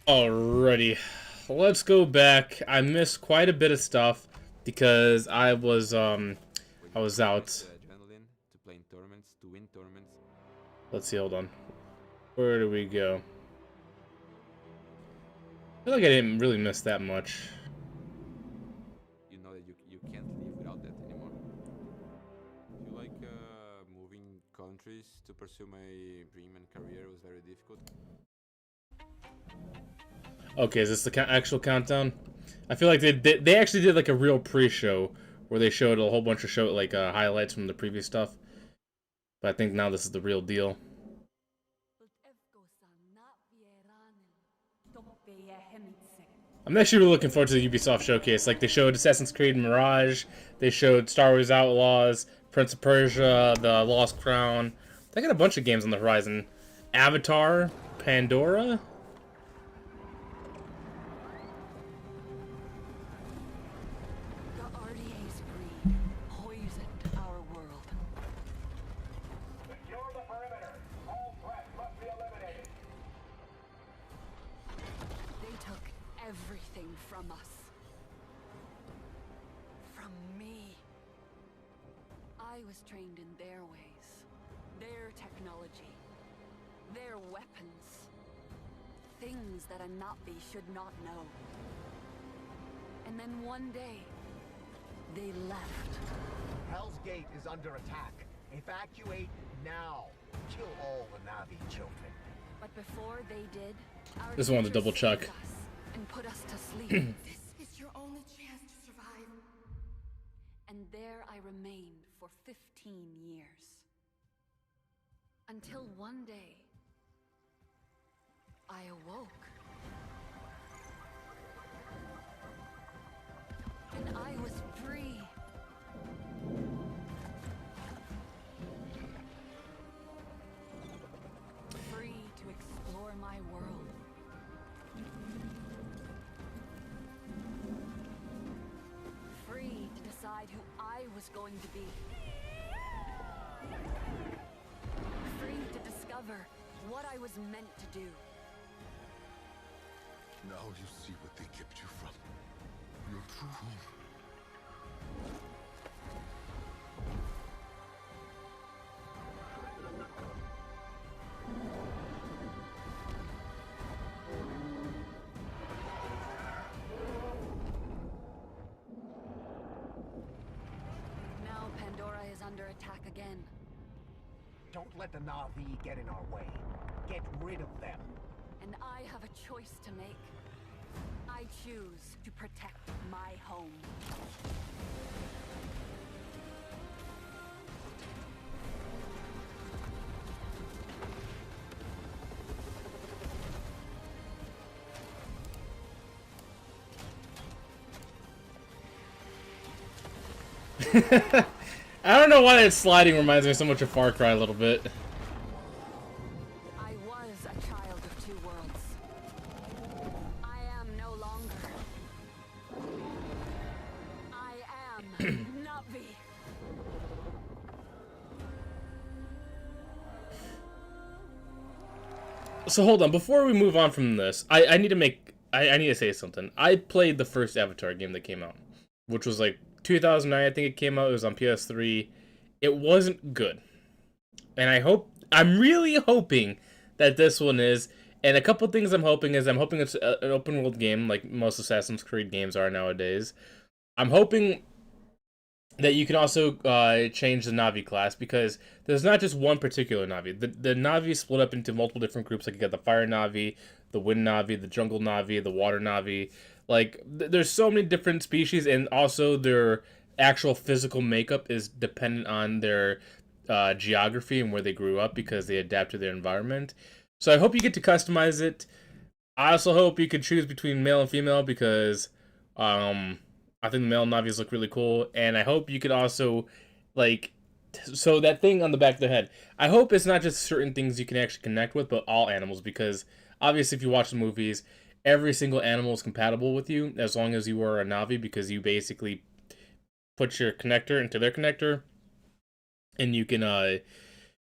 Alrighty, let's go back. I missed quite a bit of stuff because When I you was inject out. the adrenaline to play in tournaments, to win tournaments, Let's see, hold on. Where do we go? I feel like I didn't really miss that much. you know that you can't live without that anymore. I feel like moving countries to pursue my dream and career was very difficult. Okay, is this the actual countdown? I feel like they actually did like a real pre-show where they showed a whole bunch of highlights from the previous stuff. But I think now this is the real deal. I'm actually really looking forward to the Ubisoft showcase. Like, they showed Assassin's Creed Mirage, they showed Star Wars Outlaws, Prince of Persia, The Lost Crown. They got a bunch of games on the horizon. Avatar, Pandora. The RDA's greed poisoned our world. Secure the perimeter. All threats must be eliminated. They took everything from us. From me. I was trained in their ways, their technology, their weapons. Things that a Navi should not know. And then one day, they left. Hell's Gate is under attack. Evacuate now. Kill all the Navi children. But before they did, our This one's a double teachers check. saved us and put us to sleep. This is your only chance to survive. And there I remained for 15 years. Until one day, I awoke. And I was free. Free to explore my world. Free to decide who I was going to be. Free to discover what I was meant to do. Now you see what they kept you from. Your true home. Now Pandora is under attack again. Don't let the Navi get in our way. Get rid of them. And I have a choice to make. I choose to protect my home. I don't know why that sliding reminds me so much of Far Cry a little bit. I was a child of two worlds. I am no longer. I am Navi. So hold on, before we move on from this, I need to I need to say something. I played the first Avatar game that came out, which was like 2009, I think it came out. It was on PS3. It wasn't good. And I'm really hoping that this one is. And a couple things I'm hoping it's an open world game like most Assassin's Creed games are nowadays. I'm hoping that you can also change the Navi class, because there's not just one particular Navi. The Navi split up into multiple different groups. Like, you got the Fire Navi, the Wind Navi, the Jungle Navi, the Water Navi. Like, there's so many different species, and also their actual physical makeup is dependent on their geography and where they grew up, because they adapt to their environment. So I hope you get to customize it. I also hope you can choose between male and female, because I think the male Navis look really cool, and I hope you could also, like, so that thing on the back of the head. I hope it's not just certain things you can actually connect with, but all animals, because obviously, if you watch the movies, every single animal is compatible with you as long as you are a Navi, because you basically put your connector into their connector, and you can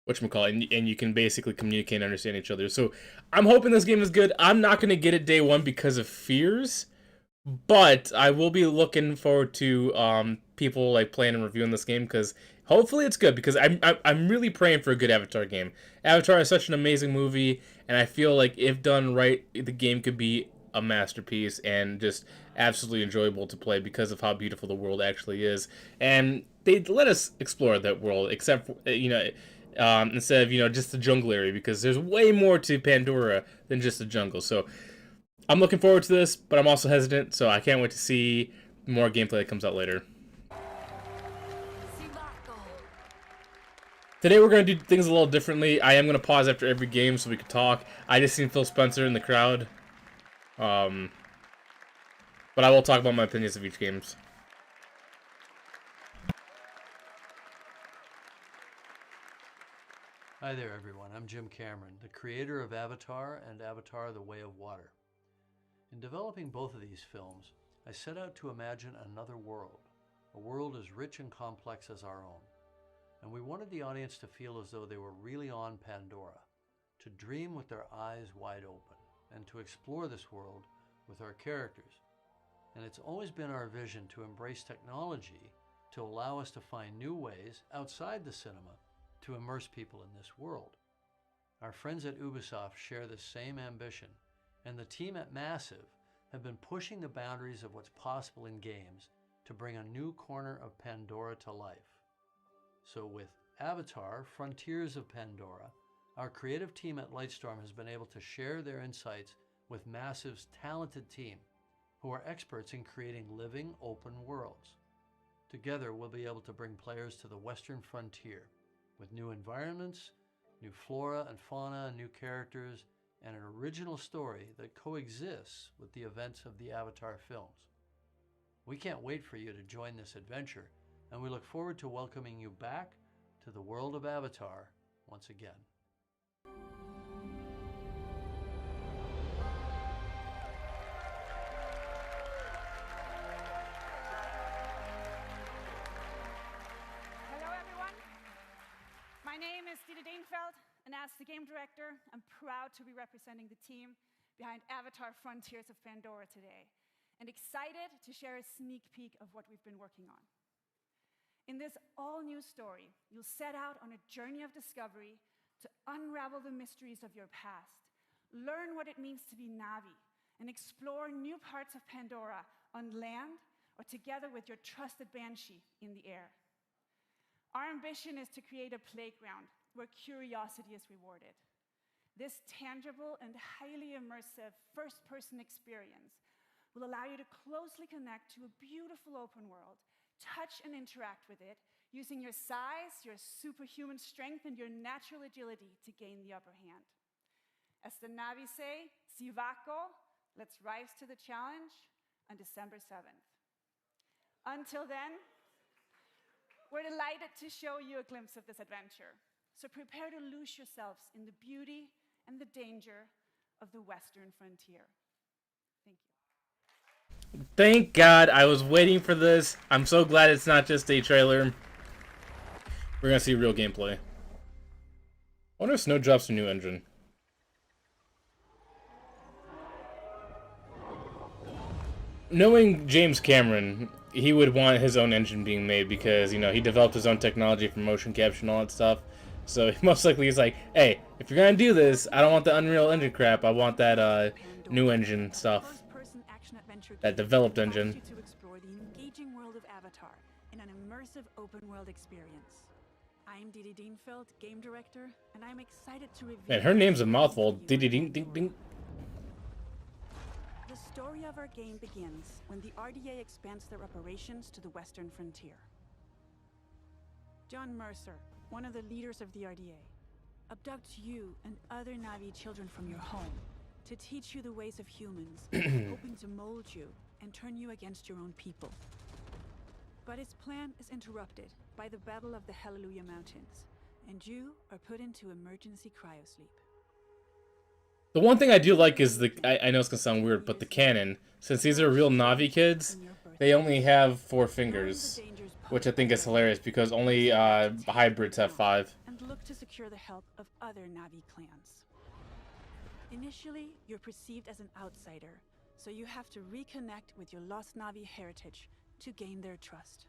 whatchamacallit, and you can basically communicate and understand each other. So I'm hoping this game is good. I'm not going to get it day one because of fears, but I will be looking forward to people like playing and reviewing this game, because hopefully it's good, because I'm really praying for a good Avatar game. Avatar is such an amazing movie, and I feel like if done right, the game could be a masterpiece and just absolutely enjoyable to play because of how beautiful the world actually is. And they let us explore that world, except for, instead of just the jungle area, because there's way more to Pandora than just the jungle. So I'm looking forward to this, but I'm also hesitant, so I can't wait to see more gameplay that comes out later. Today we're going to do things a little differently. I am going to pause after every game so we can talk. I just seen Phil Spencer in the crowd. But I will talk about my opinions of each games. Hi there everyone, I'm Jim Cameron, the creator of Avatar and Avatar: The Way of Water. In developing both of these films, I set out to imagine another world, a world as rich and complex as our own. And we wanted the audience to feel as though they were really on Pandora, to dream with their eyes wide open, and to explore this world with our characters. And it's always been our vision to embrace technology to allow us to find new ways outside the cinema to immerse people in this world. Our friends at Ubisoft share this same ambition, and the team at Massive have been pushing the boundaries of what's possible in games to bring a new corner of Pandora to life. So with Avatar: Frontiers of Pandora, our creative team at LiveStream has been able to share their insights with Massive's talented team, who are experts in creating living, open worlds. Together, we'll be able to bring players to the Western frontier with new environments, new flora and fauna, new characters, and an original story that coexists with the events of the Avatar films. We can't wait for you to join this adventure, and we look forward to welcoming you back to the world of Avatar once again. Hello everyone, my name is Dieter Dienfeld, and as the game director, I'm proud to be representing the team behind Avatar: Frontiers of Pandora today, and excited to share a sneak peek of what we've been working on. In this all-new story, you'll set out on a journey of discovery to unravel the mysteries of your past, learn what it means to be Na'vi, and explore new parts of Pandora on land or together with your trusted Banshee in the air. Our ambition is to create a playground where curiosity is rewarded. This tangible and highly immersive first-person experience will allow you to closely connect to a beautiful open world, touch and interact with it, using your size, your superhuman strength, and your natural agility to gain the upper hand. As the Na'vi say, Sivako, let's rise to the challenge on December 7th. Until then, we're delighted to show you a glimpse of this adventure. So prepare to lose yourselves in the beauty and the danger of the Western frontier. Thank you. Thank God, I was waiting for this. I'm so glad it's not just a trailer. We're gonna see real gameplay. I wonder if Snow drops a new engine. Knowing James Cameron, he would want his own engine being made because, he developed his own technology for motion capture and all that stuff. So most likely he's like, hey, if you're gonna do this, I don't want the Unreal Engine crap. I want that new engine stuff. That developed engine. To explore the engaging world of Avatar in an immersive open-world experience. I'm Didi Dienfeld, game director, and I'm excited to reveal... Man, her name's a mouthful. Didi Ding Ding Ding. The story of our game begins when the RDA expands their operations to the Western frontier. John Mercer, one of the leaders of the RDA, abducts you and other Na'vi children from your home to teach you the ways of humans, hoping to mold you and turn you against your own people. But his plan is interrupted by the battle of the Hallelujah Mountains, and you are put into emergency cryosleep. The one thing I do like is I know it's gonna sound weird, but the canon. Since these are real Na'vi kids, they only have 4 fingers, which I think is hilarious because only hybrids have 5. And look to secure the help of other Navi clans. Initially, you're perceived as an outsider, so you have to reconnect with your lost Navi heritage to gain their trust.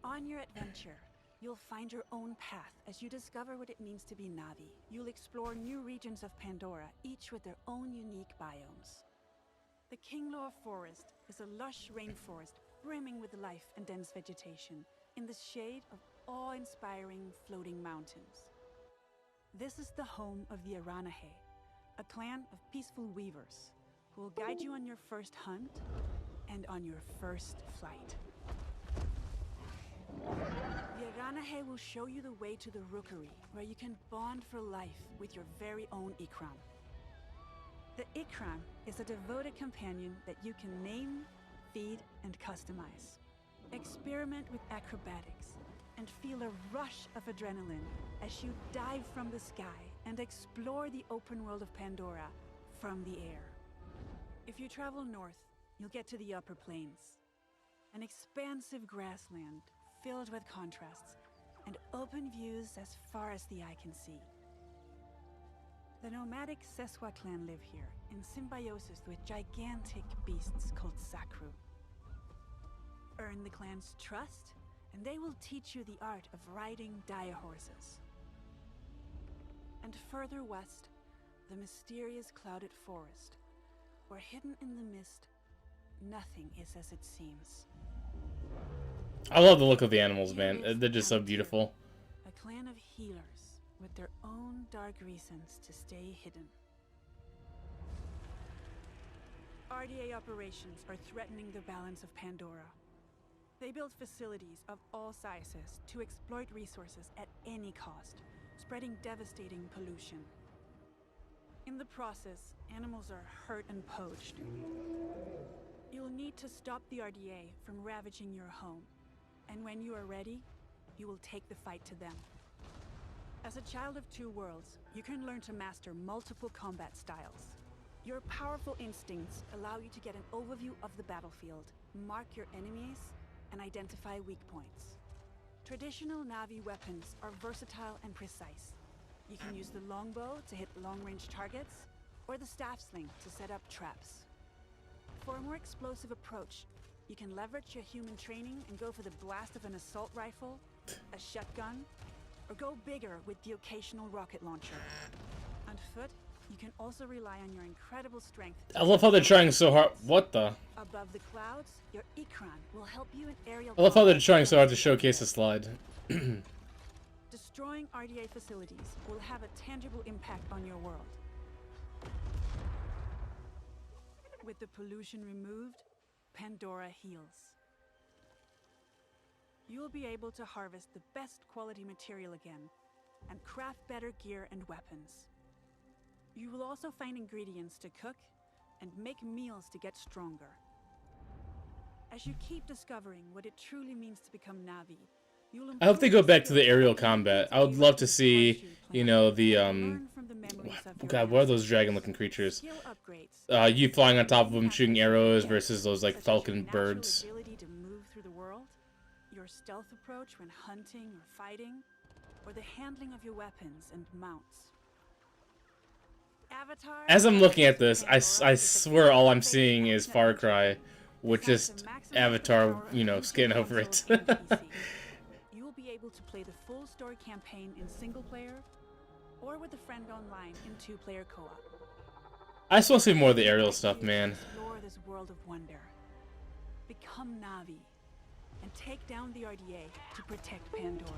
On your adventure, you'll find your own path as you discover what it means to be Navi. You'll explore new regions of Pandora, each with their own unique biomes. The Kinglor Forest is a lush rainforest brimming with life and dense vegetation in the shade of awe-inspiring floating mountains. This is the home of the Aranahe, a clan of peaceful weavers who will guide you on your first hunt and on your first flight. The Aranahe will show you the way to the rookery, where you can bond for life with your very own Ikram. The Ikram is a devoted companion that you can name, feed, and customize. Experiment with acrobatics and feel a rush of adrenaline as you dive from the sky and explore the open world of Pandora from the air. If you travel north, you'll get to the upper plains, an expansive grassland filled with contrasts and open views as far as the eye can see. The nomadic Seswa clan live here in symbiosis with gigantic beasts called Sakru. Earn the clan's trust, and they will teach you the art of riding dire horses. And further west, the mysterious clouded forest, where hidden in the mist, nothing is as it seems. I love the look of the animals, man. They're just so beautiful. A clan of healers with their own dark reasons to stay hidden. RDA operations are threatening the balance of Pandora. They build facilities of all sizes to exploit resources at any cost, spreading devastating pollution. In the process, animals are hurt and poached. You'll need to stop the RDA from ravaging your home, and when you are ready, you will take the fight to them. As a child of two worlds, you can learn to master multiple combat styles. Your powerful instincts allow you to get an overview of the battlefield, mark your enemies, and identify weak points. Traditional Navi weapons are versatile and precise. You can use the longbow to hit long-range targets, or the staff sling to set up traps. For a more explosive approach, you can leverage your human training and go for the blast of an assault rifle, a shotgun, or go bigger with the occasional rocket launcher. On foot, you can also rely on your incredible strength. I love how they're trying so hard. What the? Above the clouds, your Ikran will help you in aerial. I love how they're trying so hard to showcase the slide. Destroying RDA facilities will have a tangible impact on your world. With the pollution removed, Pandora heals. You'll be able to harvest the best quality material again and craft better gear and weapons. You will also find ingredients to cook and make meals to get stronger. As you keep discovering what it truly means to become Navi, I hope they go back to the aerial combat. I would love to see, you know, the God, what are those dragon-looking creatures? You flying on top of them, shooting arrows versus those like falcon birds. Ability to move through the world, your stealth approach when hunting or fighting, or the handling of your weapons and mounts. Avatar. As I'm looking at this, I swear all I'm seeing is Far Cry, with just Avatar, you know, skin over it. You will be able to play the full story campaign in single player, or with a friend online in two-player co-op. I just want to see more of the aerial stuff, man. Explore this world of wonder. Become Navi, and take down the RDA to protect Pandora.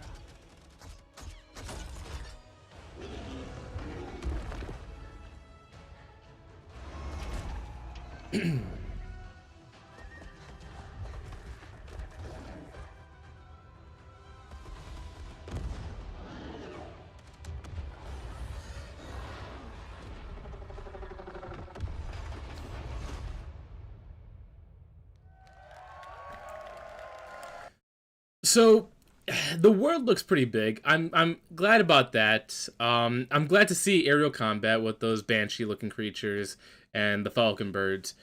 So, the world looks pretty big. I'm glad about that. I'm glad to see aerial combat with those banshee-looking creatures and the falcon birds,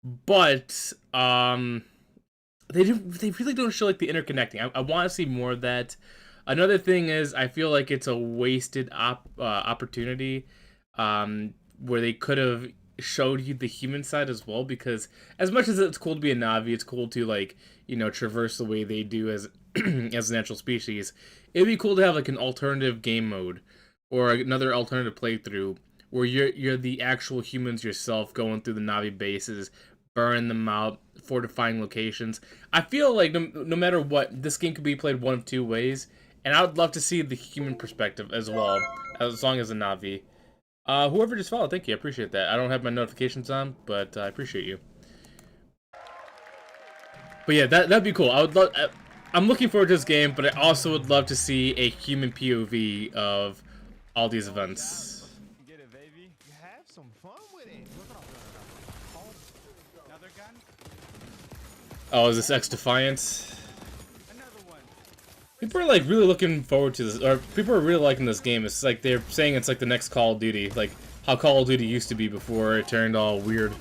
but they really don't show like the interconnecting. I want to see more of that. Another thing is, I feel like it's a wasted opportunity, where they could have showed you the human side as well. Because as much as it's cool to be a Navi, it's cool to like traverse the way they do as as a natural species. It'd be cool to have like an alternative game mode or another alternative playthrough where you're the actual humans yourself going through the Navi bases, burning them out, fortifying locations. I feel like no matter what, this game could be played one of two ways, and I would love to see the human perspective as well, as long as a Navi. Whoever just followed, thank you, I appreciate that. I don't have my notifications on, but I appreciate you. But yeah, that'd be cool. I would love. I'm looking forward to this game, but I also would love to see a human POV of all these events. Get it, baby. Have some fun with it. Another gun. Oh, is this X Defiance? People are like really looking forward to this, or people are really liking this game. It's like they're saying it's like the next Call of Duty, like how Call of Duty used to be before it turned all weird.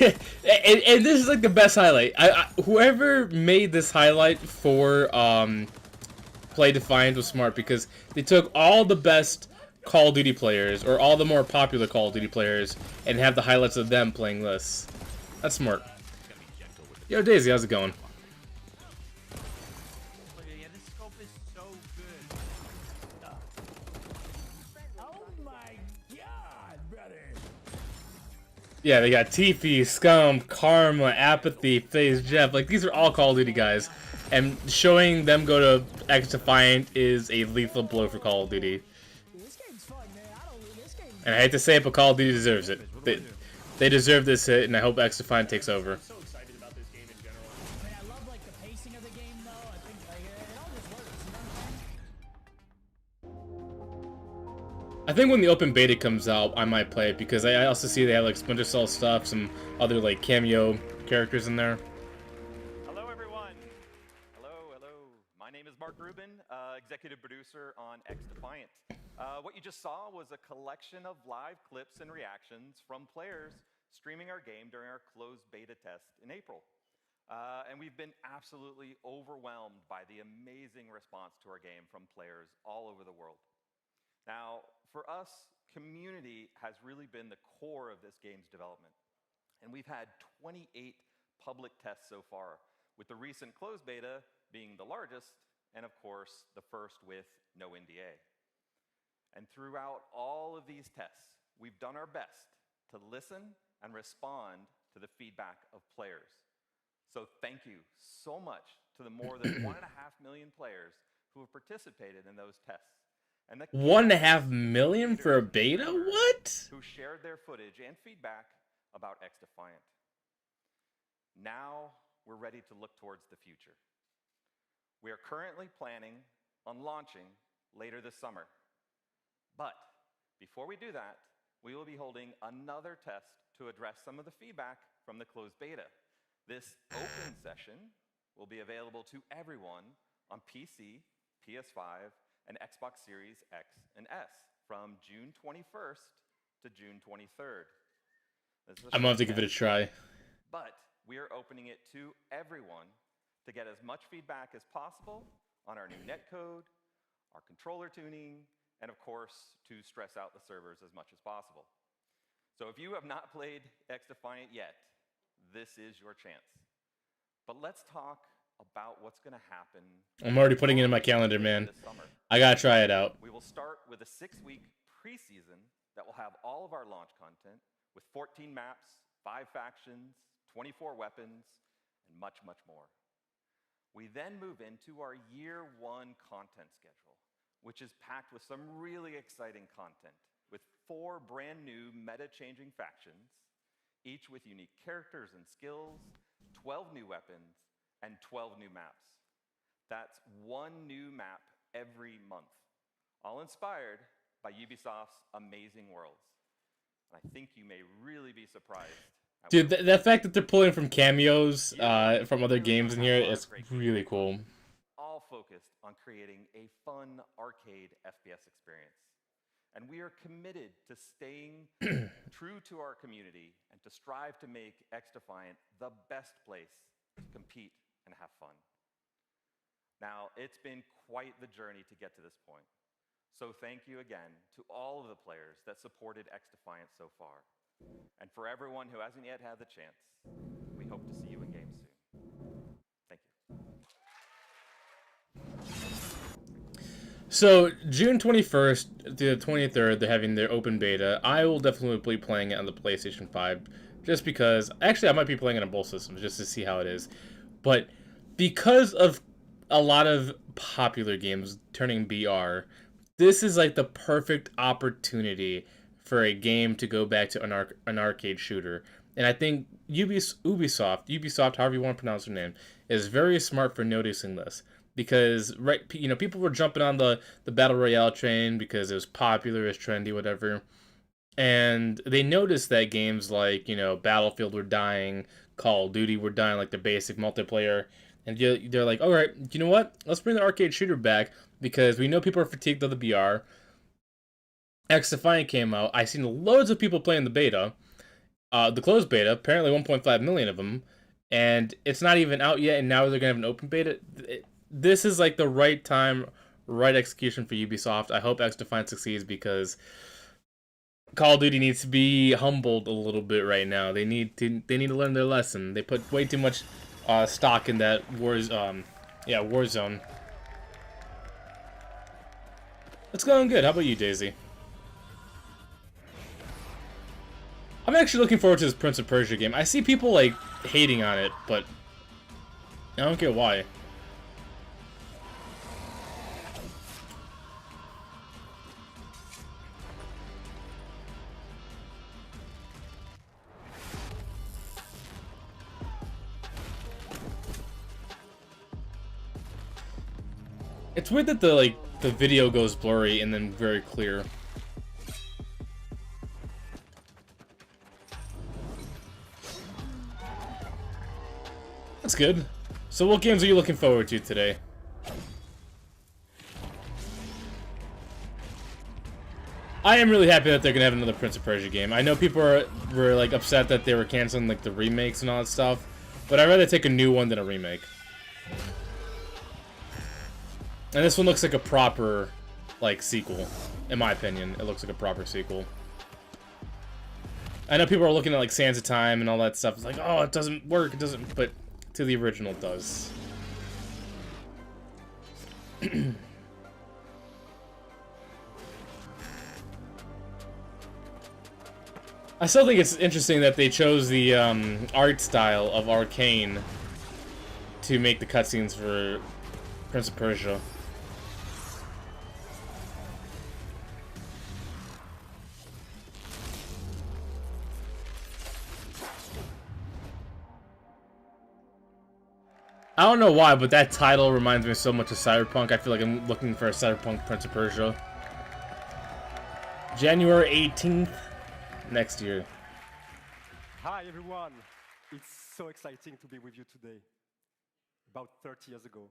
And this is like the best highlight. Whoever made this highlight for Play Defiant was smart, because they took all the best Call of Duty players, or all the more popular Call of Duty players, and have the highlights of them playing this. That's smart. Yo, Daisy, how's it going? Yeah, this scope is so good. Oh my god, brother. Yeah, they got Tiffy, Scum, Karma, Apathy, FaZe Jeff. Like, these are all Call of Duty guys. And showing them go to X Defiant is a lethal blow for Call of Duty. And I hate to say it, but Call of Duty deserves it. They deserve this hit, and I hope X Defiant takes over. I think when the open beta comes out, I might play it, because I also see they have like Splinter Cell stuff, some other like cameo characters in there. Hello, everyone. Hello. My name is Mark Rubin, executive producer on X Defiant. What you just saw was a collection of live clips and reactions from players streaming our game during our closed beta test in April. And we've been absolutely overwhelmed by the amazing response to our game from players all over the world. Now, for us, community has really been the core of this game's development. And we've had 28 public tests so far, with the recent closed beta being the largest, and of course, the first with no NDA. And throughout all of these tests, we've done our best to listen and respond to the feedback of players. So thank you so much to the more than 1.5 million players who have participated in those tests. And 1.5 million for a beta? What? Who shared their footage and feedback about X Defiant. Now we're ready to look towards the future. We are currently planning on launching later this summer. But before we do that, we will be holding another test to address some of the feedback from the closed beta. This open session will be available to everyone on PC, PS5, and Xbox Series X and S from June 21st to June 23rd. I'm gonna have to give it a try. But we are opening it to everyone to get as much feedback as possible on our new netcode, our controller tuning, and of course, to stress out the servers as much as possible. So if you have not played X Defiant yet, this is your chance. But let's talk about what's going to happen. I'm already putting it in my calendar, man. I gotta try it out. We will start with a 6-week preseason that will have all of our launch content with 14 maps, 5 factions, 24 weapons, and much, much more. We then move into our year 1 content schedule, which is packed with some really exciting content, with 4 brand new meta-changing factions, each with unique characters and skills, 12 new weapons, and 12 new maps. That's 1 new map every month, all inspired by Ubisoft's amazing worlds. And I think you may really be surprised. Dude, the fact that they're pulling from cameos from other games in here is really cool. All focused on creating a fun arcade FPS experience. And we are committed to staying true to our community and to strive to make X Defiant the best place to compete and have fun. Now, it's been quite the journey to get to this point. So thank you again to all of the players that supported XDefiant so far. And for everyone who hasn't yet had the chance, we hope to see you in game soon. Thank you. So June 21st to the 23rd, they're having their open beta. I will definitely be playing it on the PlayStation 5, just because, actually I might be playing it on both systems just to see how it is. But because of a lot of popular games turning BR, this is like the perfect opportunity for a game to go back to an arcade shooter. And I think Ubisoft, however you want to pronounce their name, is very smart for noticing this. Because, right, you know, people were jumping on the Battle Royale train because it was popular, it's trendy, whatever. And they noticed that games like, you know, Battlefield were dying, Call of Duty were dying, like the basic multiplayer. And they're like, all right, you know what? Let's bring the arcade shooter back because we know people are fatigued of the BR. XDefiant came out. I've seen loads of people playing the beta. The closed beta, apparently 1.5 million of them. And it's not even out yet, and now they're going to have an open beta. This is like the right time, right execution for Ubisoft. I hope XDefiant succeeds because Call of Duty needs to be humbled a little bit right now. They need to learn their lesson. They put way too much stock in that Warzone. It's going good. How about you, Daisy? I'm actually looking forward to this Prince of Persia game. I see people like hating on it, but I don't get why. It's weird that the video goes blurry and then very clear. That's good. So what games are you looking forward to today? I am really happy that they're gonna have another Prince of Persia game. I know people were like upset that they were canceling like the remakes and all that stuff, but I'd rather take a new one than a remake. And this one looks like a proper, like, sequel. In my opinion, it looks like a proper sequel. I know people are looking at, like, Sands of Time and all that stuff. It's like, oh, it doesn't work, it doesn't... But to the original, it does. I still think it's interesting that they chose the art style of Arcane to make the cutscenes for Prince of Persia. I don't know why, but that title reminds me so much of Cyberpunk. I feel like I'm looking for a Cyberpunk Prince of Persia. January 18th, next year. Hi everyone, it's so exciting to be with you today. About 30 years ago,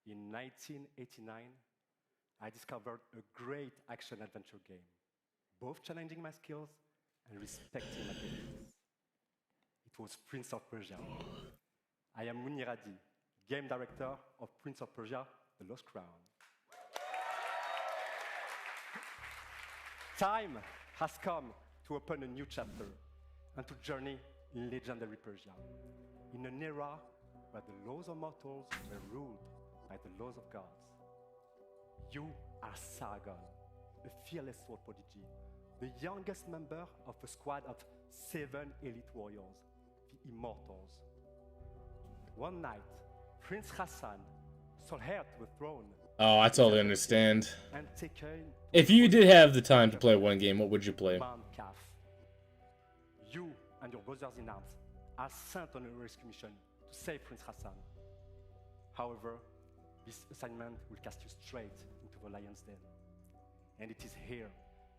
in 1989, I discovered a great action-adventure game, both challenging my skills and respecting my abilities. It was Prince of Persia. I am Muniradi, game director of Prince of Persia, The Lost Crown. Time has come to open a new chapter and to journey in legendary Persia, in an era where the laws of mortals were ruled by the laws of gods. You are Sargon, a fearless sword prodigy, the youngest member of a squad of 7 elite warriors, the Immortals. One night, Prince Hassan, sole heir to the throne, Oh, I totally understand. If you did have the time to play one game, what would you play? You and your brothers in arms are sent on a rescue mission to save Prince Hassan. However, this assignment will cast you straight into the lion's den. And it is here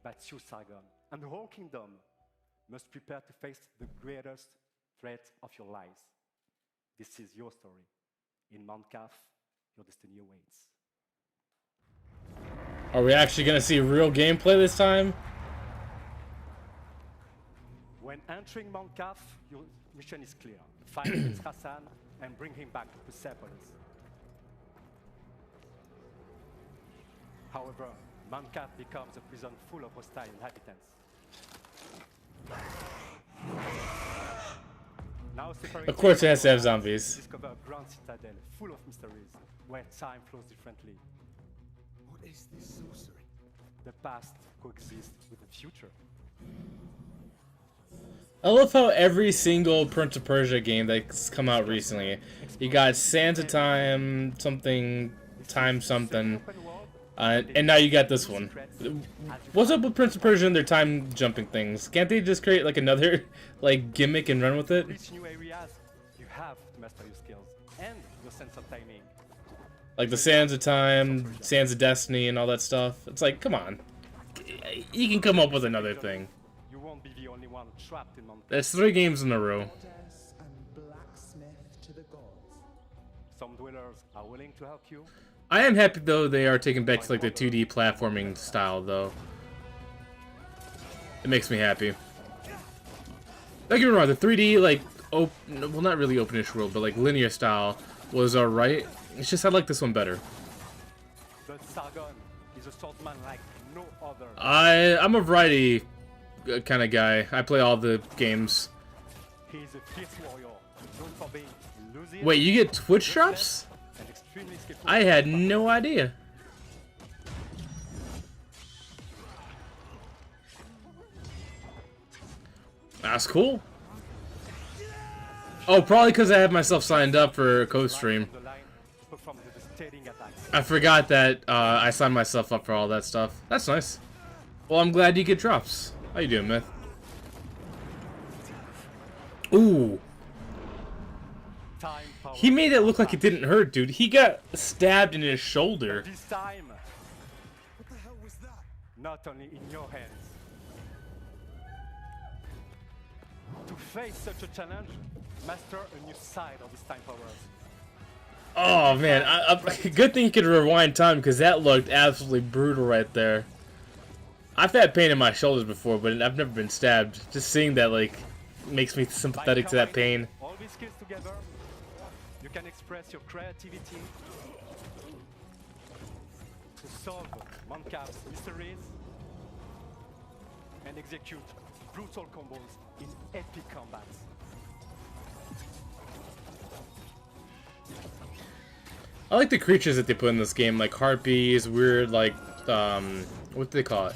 that you, Sargon, and the whole kingdom must prepare to face the greatest threat of your lives. This is your story. In Mount Kaf, your destiny awaits. Are we actually going to see real gameplay this time? When entering Mount Kaf, your mission is clear. Find Prince Hassan and bring him back to Persepolis. However, Mancap becomes a prison full of hostile inhabitants. Now Of course it has to have zombies. Discover a grand citadel full of mysteries, where time flows differently. What is this sorcery? The past coexists with the future. I love how every single Prince of Persia game that's come out recently, you got Sands of Time, something, time something, and now you got this one. What's up with Prince of Persia and their time jumping things? Can't they just create like another like gimmick and run with it? Reach new areas, you have to master your skills and your sense of timing. Like the Sands of Time, Sands of Destiny, and all that stuff. It's like, come on, you can come up with another thing. You won't be the only one trapped in Montana. That's 3 games in a row. Some dwellers are willing to help you. I am happy though they are taking back to like the 2D platforming style though. It makes me happy. Don't get me wrong, the 3D like well, not really openish world, but like linear style was alright. It's just I like this one better. The Sargon is a swordsman like no other. I'm a variety kind of guy. I play all the games. He is a fierce warrior, known for being elusive. Wait, you get Twitch drops? And extremely skillful. I had no idea. That's cool. Oh, probably because I had myself signed up for a co-stream. I forgot that I signed myself up for all that stuff. That's nice. Well, I'm glad you get drops. How you doing, Myth? Ooh. He made it look like it didn't hurt, dude. He got stabbed in his shoulder. This time, what the hell was that? Not only in your hands. To face such a challenge, master a new side of his time powers. Oh man, good thing you could rewind time because that looked absolutely brutal right there. I've had pain in my shoulders before, but I've never been stabbed. Just seeing that like makes me sympathetic to that pain. All these skills together, you can express your creativity to solve Mancap's mysteries and execute brutal combos in epic combats. I like the creatures that they put in this game, like harpies, weird, like, what do they call it?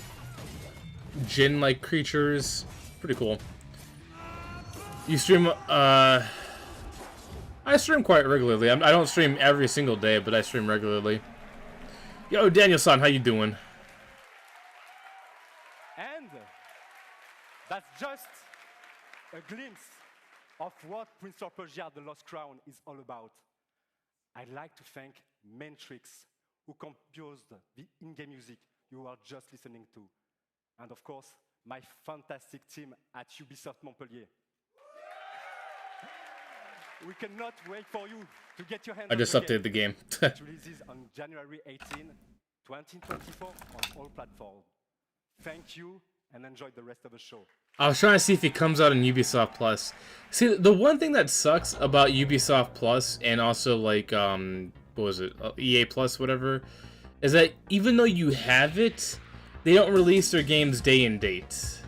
Djinn-like creatures. Pretty cool. You stream, I stream quite regularly. I don't stream every single day, but I stream regularly. Yo, Daniel-san, how you doing? And that's just a glimpse of what Prince of Persia: The Lost Crown is all about. I'd like to thank Matrix, who composed the in-game music you are just listening to. And of course, my fantastic team at Ubisoft Montpellier. We cannot wait for you to get your hands on I just the updated the game. It releases on January 18, 2024 on all platforms. Thank you and enjoy the rest of the show. I was trying to see if it comes out in Ubisoft Plus. See, the one thing that sucks about Ubisoft Plus and also like what was it, EA Plus, whatever, is that even though you have it, they don't release their games day and date.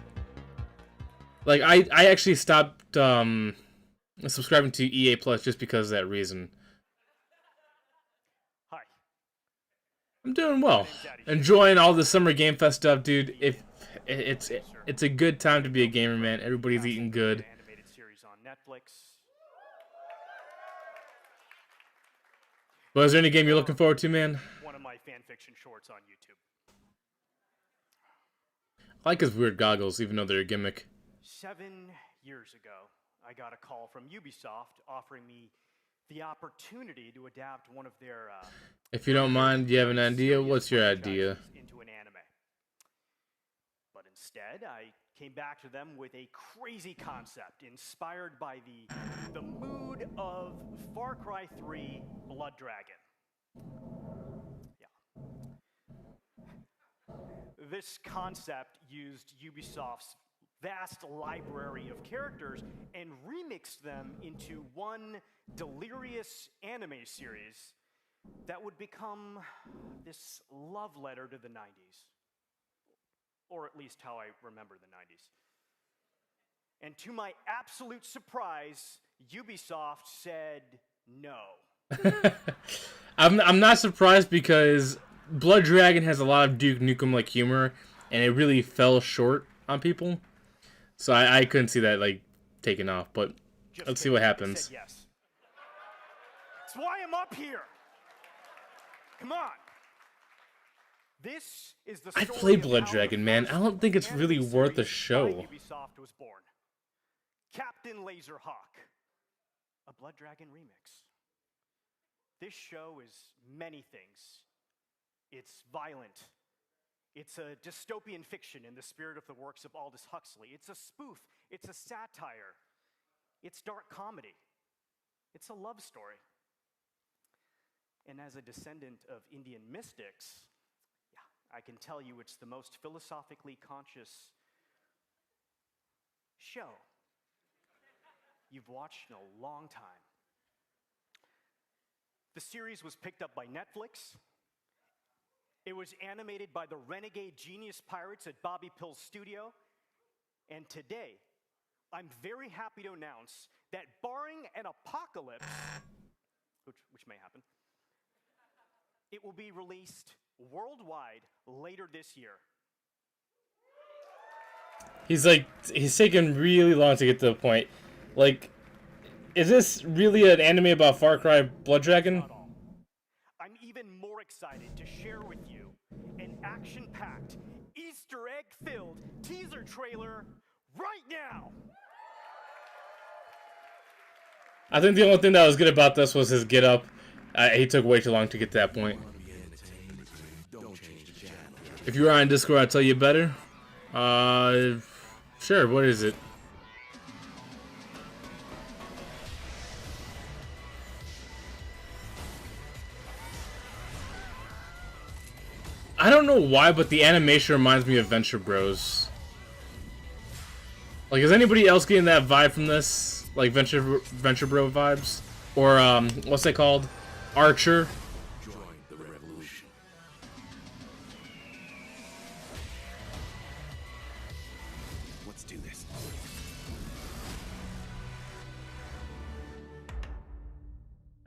Like I actually stopped subscribing to EA Plus just because of that reason. Hi. I'm doing well. Enjoying all the Summer Game Fest stuff, dude. If it's a good time to be a gamer, man. Everybody's eating good. Animated series on Netflix. But is there any game you're looking forward to, man? One of my fan fiction shorts on YouTube. I like his weird goggles, even though they're a gimmick. 7 years ago, I got a call from Ubisoft offering me the opportunity to adapt one of their If you don't mind, do you have an idea? What's your idea? into an anime. But instead, I came back to them with a crazy concept inspired by the mood of Far Cry 3 Blood Dragon. Yeah. This concept used Ubisoft's vast library of characters and remixed them into one delirious anime series that would become this love letter to the 90s. Or at least how I remember the 90s. And to my absolute surprise, Ubisoft said no. I'm not surprised because Blood Dragon has a lot of Duke Nukem-like humor, and it really fell short on people. So I couldn't see that like taking off, but let's see what happens. Said yes. That's why I'm up here. Come on. This is the I story played of Blood how Dragon, the man. I first don't think it's anime really worth a series show. by Ubisoft was born. Captain Laserhawk, a Blood Dragon remix. This show is many things. It's violent. It's a dystopian fiction in the spirit of the works of Aldous Huxley. It's a spoof. It's a satire. It's dark comedy. It's a love story. And as a descendant of Indian mystics, yeah, I can tell you it's the most philosophically conscious show you've watched in a long time. The series was picked up by Netflix. It was animated by the renegade genius pirates at Bobby Pill's studio. And today, I'm very happy to announce that barring an apocalypse, which may happen, it will be released worldwide later this year. He's taken really long to get to the point. Like, is this really an anime about Far Cry Blood Dragon? I'm even more excited to share with you an action-packed, Easter egg-filled teaser trailer right now. I think the only thing that was good about this was his get-up. He took way too long to get to that point. If you were on Discord, I'd tell you better. Sure, what is it? I don't know why, but the animation reminds me of Venture Bros. Like, is anybody else getting that vibe from this? Like Venture Bro vibes? Or, what's that called? Archer? Join the revolution. Let's do this.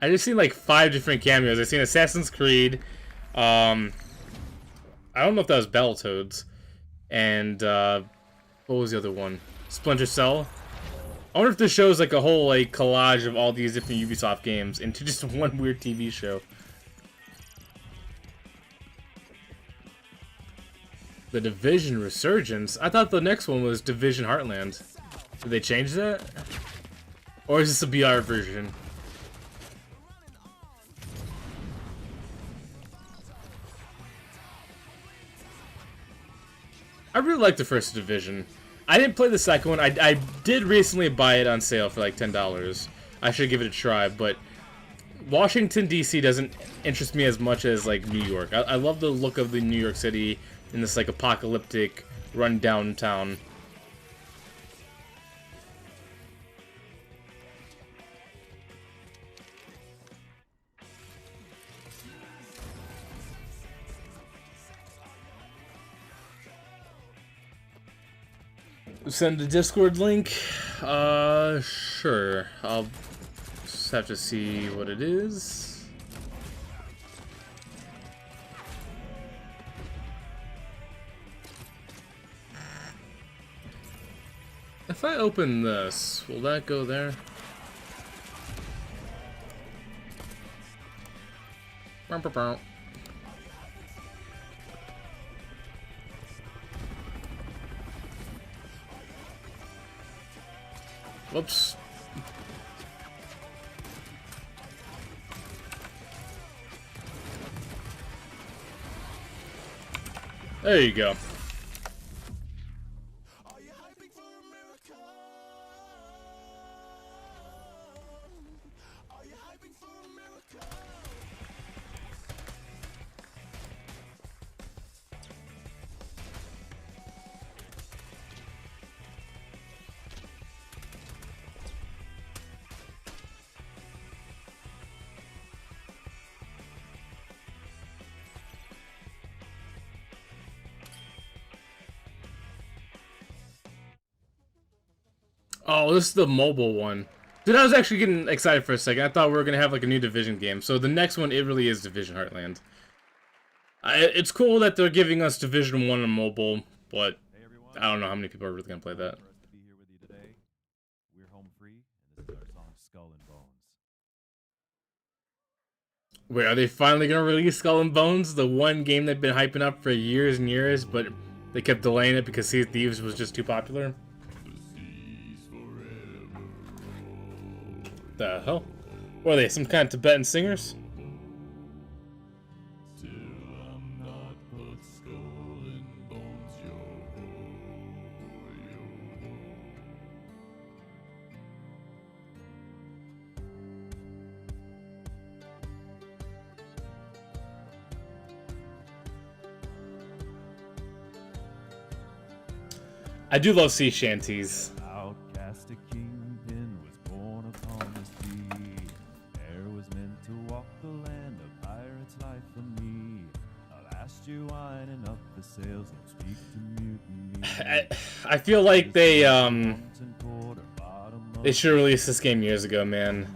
I just seen like 5 different cameos. I seen Assassin's Creed, I don't know if that was Battletoads, and what was the other one? Splinter Cell. I wonder if this shows like a whole like collage of all these different Ubisoft games into just one weird TV show. The Division Resurgence? I thought the next one was Division Heartland. Did they change that? Or is this a BR version? I really like the first Division. I didn't play the second one. I did recently buy it on sale for like $10. I should give it a try, but Washington, D.C. doesn't interest me as much as like New York. I love the look of the New York City in this like apocalyptic, run-down town. Send the Discord link? Sure. I'll just have to see what it is. If I open this, will that go there? Whoops. There you go. Oh, this is the mobile one. Dude, I was actually getting excited for a second. I thought we were gonna have like a new Division game. So the next one, it really is Division Heartland. It's cool that they're giving us Division 1 on mobile, but I don't know how many people are really gonna play that. We're home free, and this is our song Skull and Bones. Wait, are they finally gonna release Skull and Bones? The one game they've been hyping up for years and years, but they kept delaying it because Sea of Thieves was just too popular? The hell? What are they, some kind of Tibetan singers? I do love sea shanties. Outcast a kingpin was born upon the sea. There was meant to walk the land, a pirate's life for me. I'll ask you winding up the sails and speak to mutiny. I feel like they should release this game years ago, man.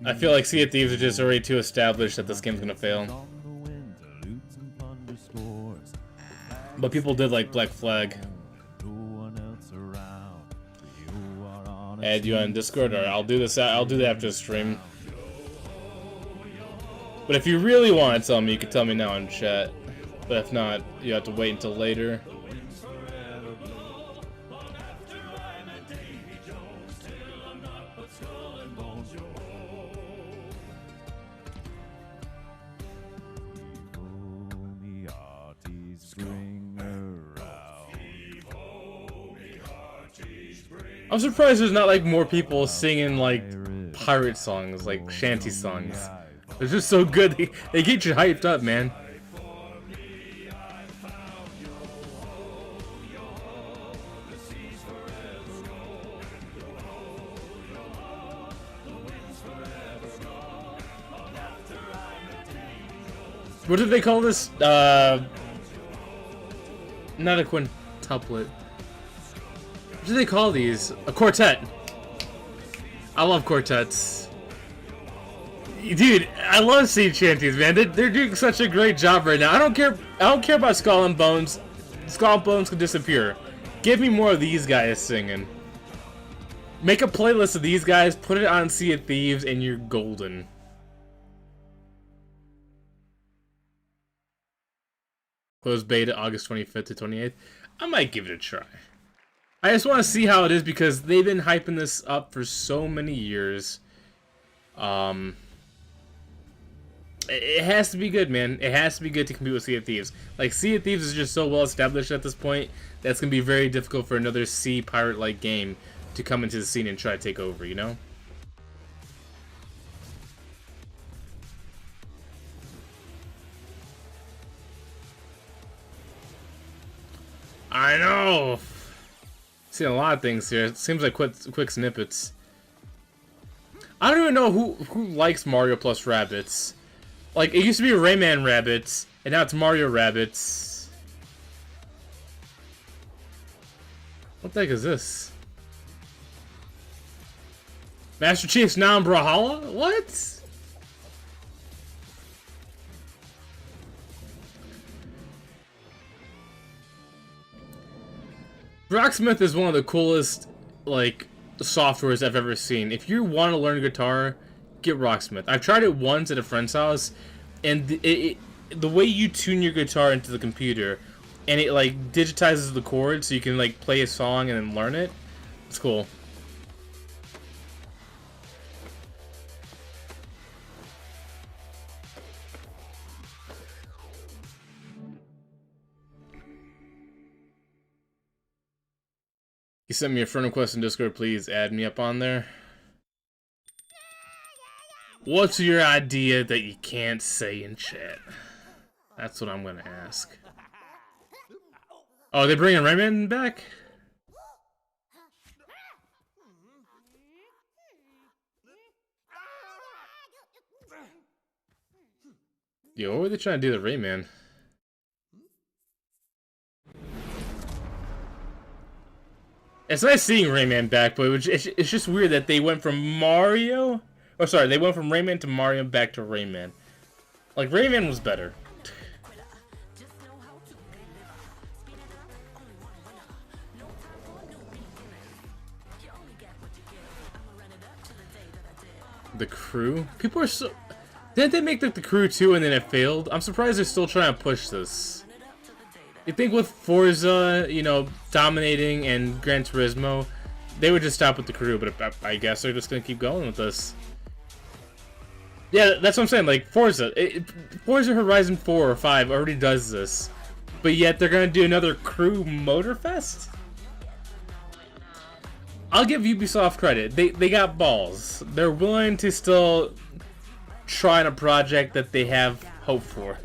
I feel like Sea of Thieves are just already too established that this game's gonna fail. But people did like Black Flag. Add you on Discord, or I'll do this. I'll do that after the stream. But if you really want to tell me, you can tell me now in chat. But if not, you have to wait until later. I'm surprised there's not like more people singing like pirate songs, like shanty songs. They're just so good. They get you hyped up, man. What did they call this? Not a quintuplet. What do they call these? A quartet. I love quartets. Dude, I love sea shanties, man. They're doing such a great job right now. I don't care about Skull and Bones. Skull and Bones can disappear. Give me more of these guys singing. Make a playlist of these guys, put it on Sea of Thieves, and you're golden. Closed beta August 25th to 28th. I might give it a try. I just want to see how it is because they've been hyping this up for so many years. It has to be good, man. It has to be good to compete with Sea of Thieves. Like, Sea of Thieves is just so well established at this point that's going to be very difficult for another sea pirate-like game to come into the scene and try to take over, you know? I know! Seeing a lot of things here. It seems like quick snippets. I don't even know who likes Mario plus Rabbids. Like, it used to be Rayman Rabbids, and now it's Mario Rabbids. What the heck is this? Master Chief's now in Brawlhalla? What? Rocksmith is one of the coolest, like, softwares I've ever seen. If you want to learn guitar, get Rocksmith. I've tried it once at a friend's house, and the way you tune your guitar into the computer, and it, like, digitizes the chords so you can, like, play a song and then learn it, it's cool. You sent me a friend request in Discord, please add me up on there. What's your idea that you can't say in chat? That's what I'm gonna ask. Oh, they bringing Rayman back? Yo, what were they trying to do to Rayman? It's nice seeing Rayman back, but it's just weird that they went from Mario... Oh, sorry, they went from Rayman to Mario back to Rayman. Like, Rayman was better. The Crew? People are so... Didn't they make like the Crew 2 and then it failed? I'm surprised they're still trying to push this. You think with Forza, you know, dominating and Gran Turismo, they would just stop with the Crew, but I guess they're just gonna keep going with this. Yeah, that's what I'm saying, like, Forza. Forza Horizon 4 or 5 already does this, but yet they're gonna do another Crew Motorfest? I'll give Ubisoft credit. They got balls. They're willing to still try on a project that they have hope for.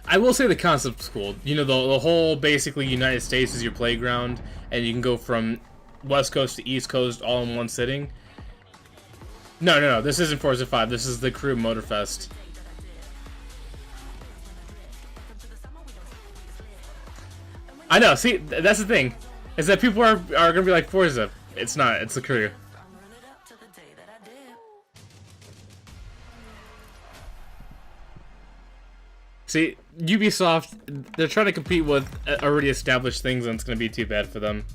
I will say the concept's cool. You know, the whole basically United States is your playground, and you can go from West Coast to East Coast all in one sitting. No. This isn't Forza 5. This is the Crew Motorfest. I know. See, that's the thing, is that people are gonna be like Forza. It's not. It's the Crew. See, Ubisoft, they're trying to compete with already established things, and it's gonna be too bad for them.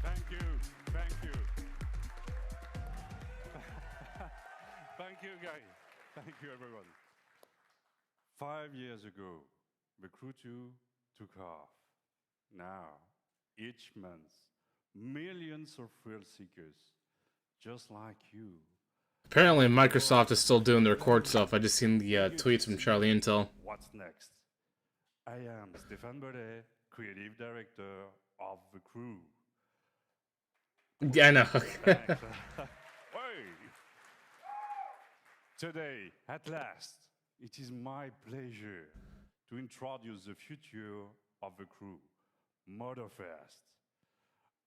Thank you. Thank you, guys. Thank you, everyone. 5 years ago, the Crew 2 took off. Now, each month, millions of thrill seekers, just like you. Apparently, Microsoft is still doing the record stuff. I just seen the tweets from Charlie Intel. What's next? I am Stéphane Bellet, creative director of the Crew. Yeah, I know. Hey. Today, at last, it is my pleasure to introduce the future of the Crew, Motorfest.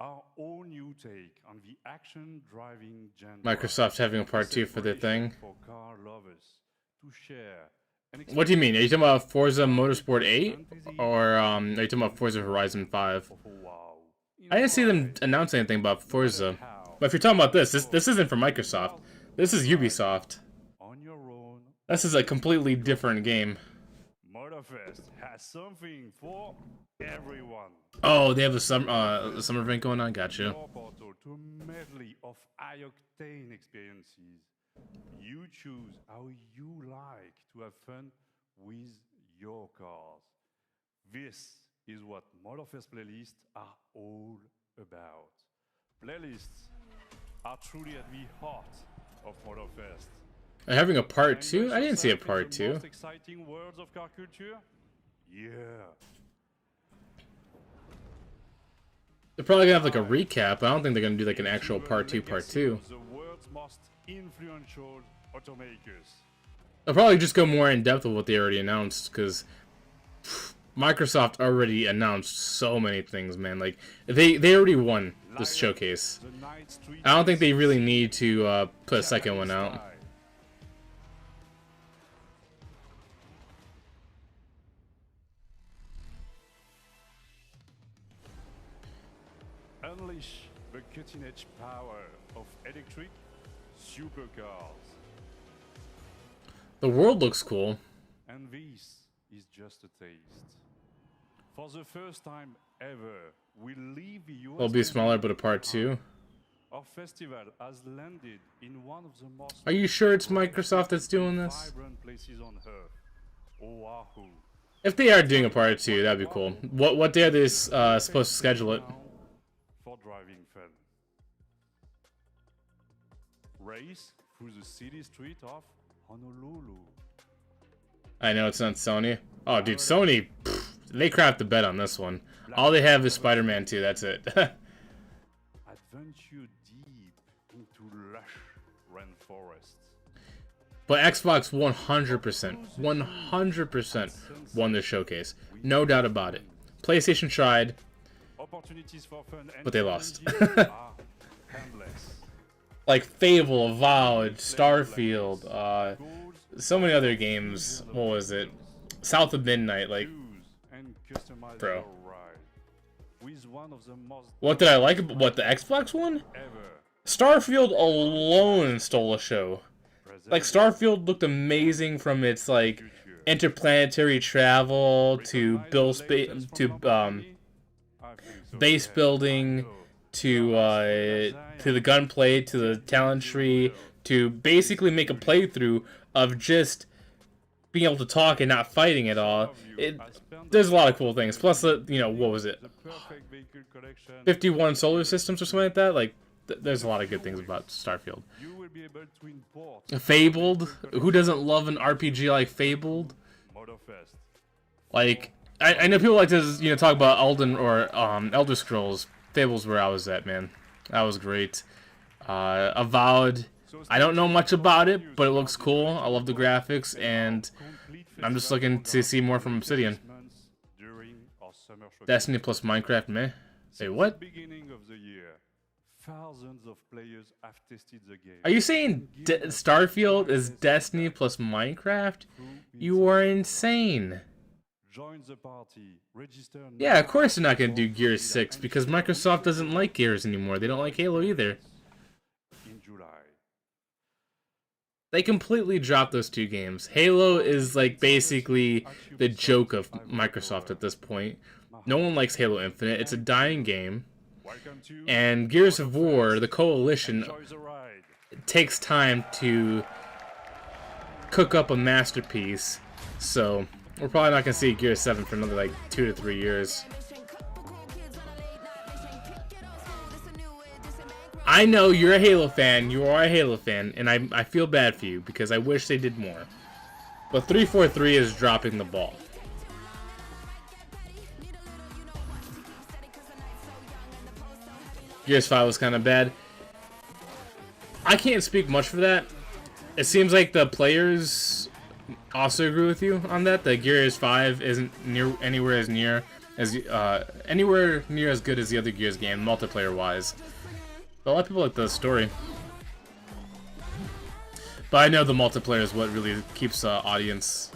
Our own new take on the action-driving genre. Microsoft having a part 2 for their thing. For car lovers to share. What do you mean? Are you talking about Forza Motorsport 8? Or are you talking about Forza Horizon 5? I didn't see them announce anything about Forza. But if you're talking about this isn't from Microsoft. This is Ubisoft. This is a completely different game. Motorfest has something for everyone. Oh, they have a summer event going on. Gotcha. Your portal to a medley of high-octane experiences. You choose how you like to have fun with your cars. This is what Motorfest playlists are all about. Playlists are truly at the heart of Motorfest. Are having a part 2? I didn't see a part 2. Most exciting words of car culture? Yeah. They're probably gonna have like a recap. I don't think they're gonna do like an actual part 2. The world's most influential automakers. They'll probably just go more in depth with what they already announced, because Microsoft already announced so many things, man. Like they already won this showcase. I don't think they really need to put a second one out. Unleash the cutting-edge power of electric supercars. The world looks cool. And this is just a taste. For the first time ever, we leave the US. It'll be smaller, but a part 2. Our festival has landed in one of the most. Are you sure it's Microsoft that's doing this? Vibrant places on Earth. Oahu. If they are doing a part 2, that'd be cool. What day are they supposed to schedule it? For driving fun. Race through the city street of Honolulu. I know it's not Sony. Oh, dude, Sony, they crapped the bed on this one. All they have is Spider-Man 2, that's it. Adventure deep into lush rainforests. But Xbox 100% won this showcase. No doubt about it. PlayStation tried, Opportunities for fun and but they lost. are endless. like Fable, Avowed, Starfield, so many other games. What was it? South of Midnight, like, bro. What did I like about what the Xbox one? Starfield alone stole a show. Like, Starfield looked amazing from its like interplanetary travel to base building to the gunplay to the talent tree to basically make a playthrough of just being able to talk and not fighting at all. There's a lot of cool things. Plus, you know, what was it? 51 solar systems or something like that. Like, there's a lot of good things about Starfield. Fabled. Who doesn't love an RPG like Fabled? Like, I know people like to talk about Elder Scrolls. Fable's where I was at, man. That was great. Avowed. I don't know much about it, but it looks cool. I love the graphics, and I'm just looking to see more from Obsidian. Destiny plus Minecraft, meh? Say what? Thousands of players have tested the game. Are you saying Starfield is Destiny plus Minecraft? You are insane. Join the party. Register now. Yeah, of course they're not going to do Gears 6 because Microsoft doesn't like Gears anymore. They don't like Halo either. In July. They completely dropped those two games. Halo is like basically the joke of Microsoft at this point. No one likes Halo Infinite. It's a dying game. And Gears of War, the Coalition, takes time to cook up a masterpiece. So we're probably not going to see Gears 7 for another like 2 to 3 years. I know you're a Halo fan. You are a Halo fan. And I feel bad for you because I wish they did more. But 343 is dropping the ball. Gears 5 was kind of bad. I can't speak much for that. It seems like the players also agree with you on that. That Gears 5 isn't anywhere near as good as the other Gears game, multiplayer-wise. But a lot of people like the story. But I know the multiplayer is what really keeps audience.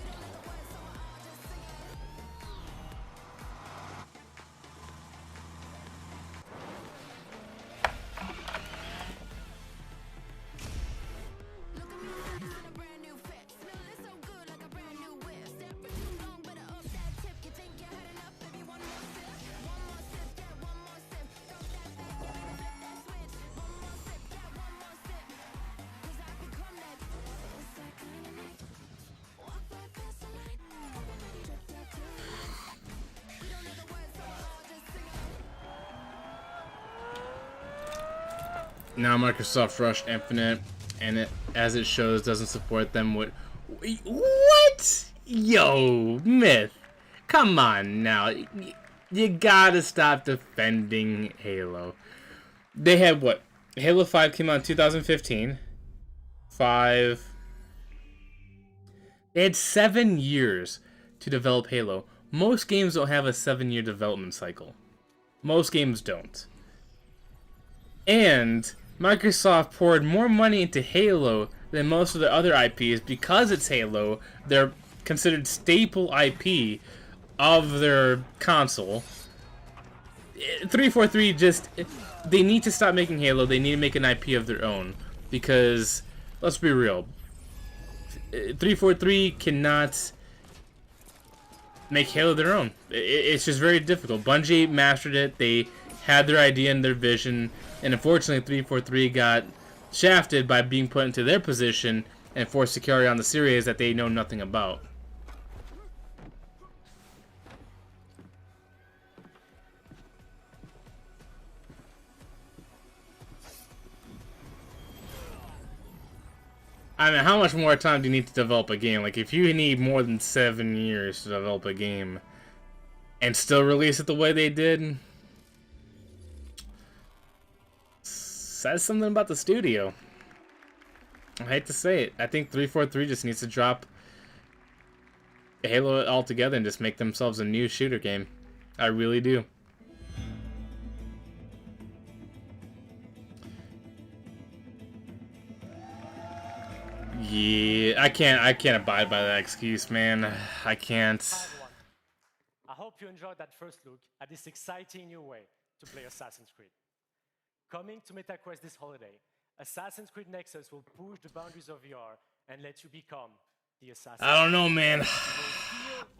Now Microsoft rushed Infinite, and it, as it shows, doesn't support them with... What? Yo, Myth. Come on now. You gotta stop defending Halo. They had what? Halo 5 came out in 2015. They had 7 years to develop Halo. Most games don't have a 7-year development cycle. Most games don't. And Microsoft poured more money into Halo than most of the other IPs because it's Halo. They're considered staple IP of their console. 343 just... They need to stop making Halo. They need to make an IP of their own. Because, let's be real, 343 cannot make Halo their own. It's just very difficult. Bungie mastered it. They had their idea and their vision. And unfortunately, 343 got shafted by being put into their position and forced to carry on the series that they know nothing about. I mean, how much more time do you need to develop a game? Like, if you need more than 7 years to develop a game and still release it the way they did, says something about the studio. I hate to say it. I think 343 just needs to drop Halo altogether and just make themselves a new shooter game. I really do. Yeah, I can't abide by that excuse, man. I can't. Hi everyone. I hope you enjoyed that first look at this exciting new way to play Assassin's Creed. Coming to MetaQuest this holiday, Assassin's Creed Nexus will push the boundaries of VR and let you become the assassin. I don't know, man.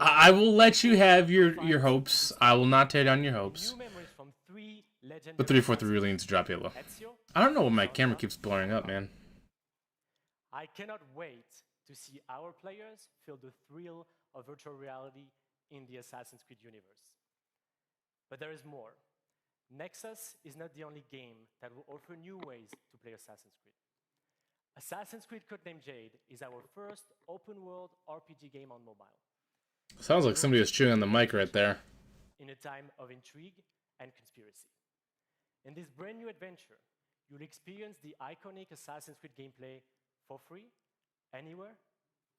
I will let you have your hopes. I will not tear down your hopes. But 343 really needs to drop Halo. I don't know why my camera keeps blurring up, man. I cannot wait to see our players feel the thrill of virtual reality in the Assassin's Creed universe. But there is more. Nexus is not the only game that will offer new ways to play Assassin's Creed. Assassin's Creed Codename Jade is our first open-world RPG game on mobile. Sounds like somebody was chewing on the mic right there. In a time of intrigue and conspiracy. In this brand new adventure, you'll experience the iconic Assassin's Creed gameplay for free, anywhere,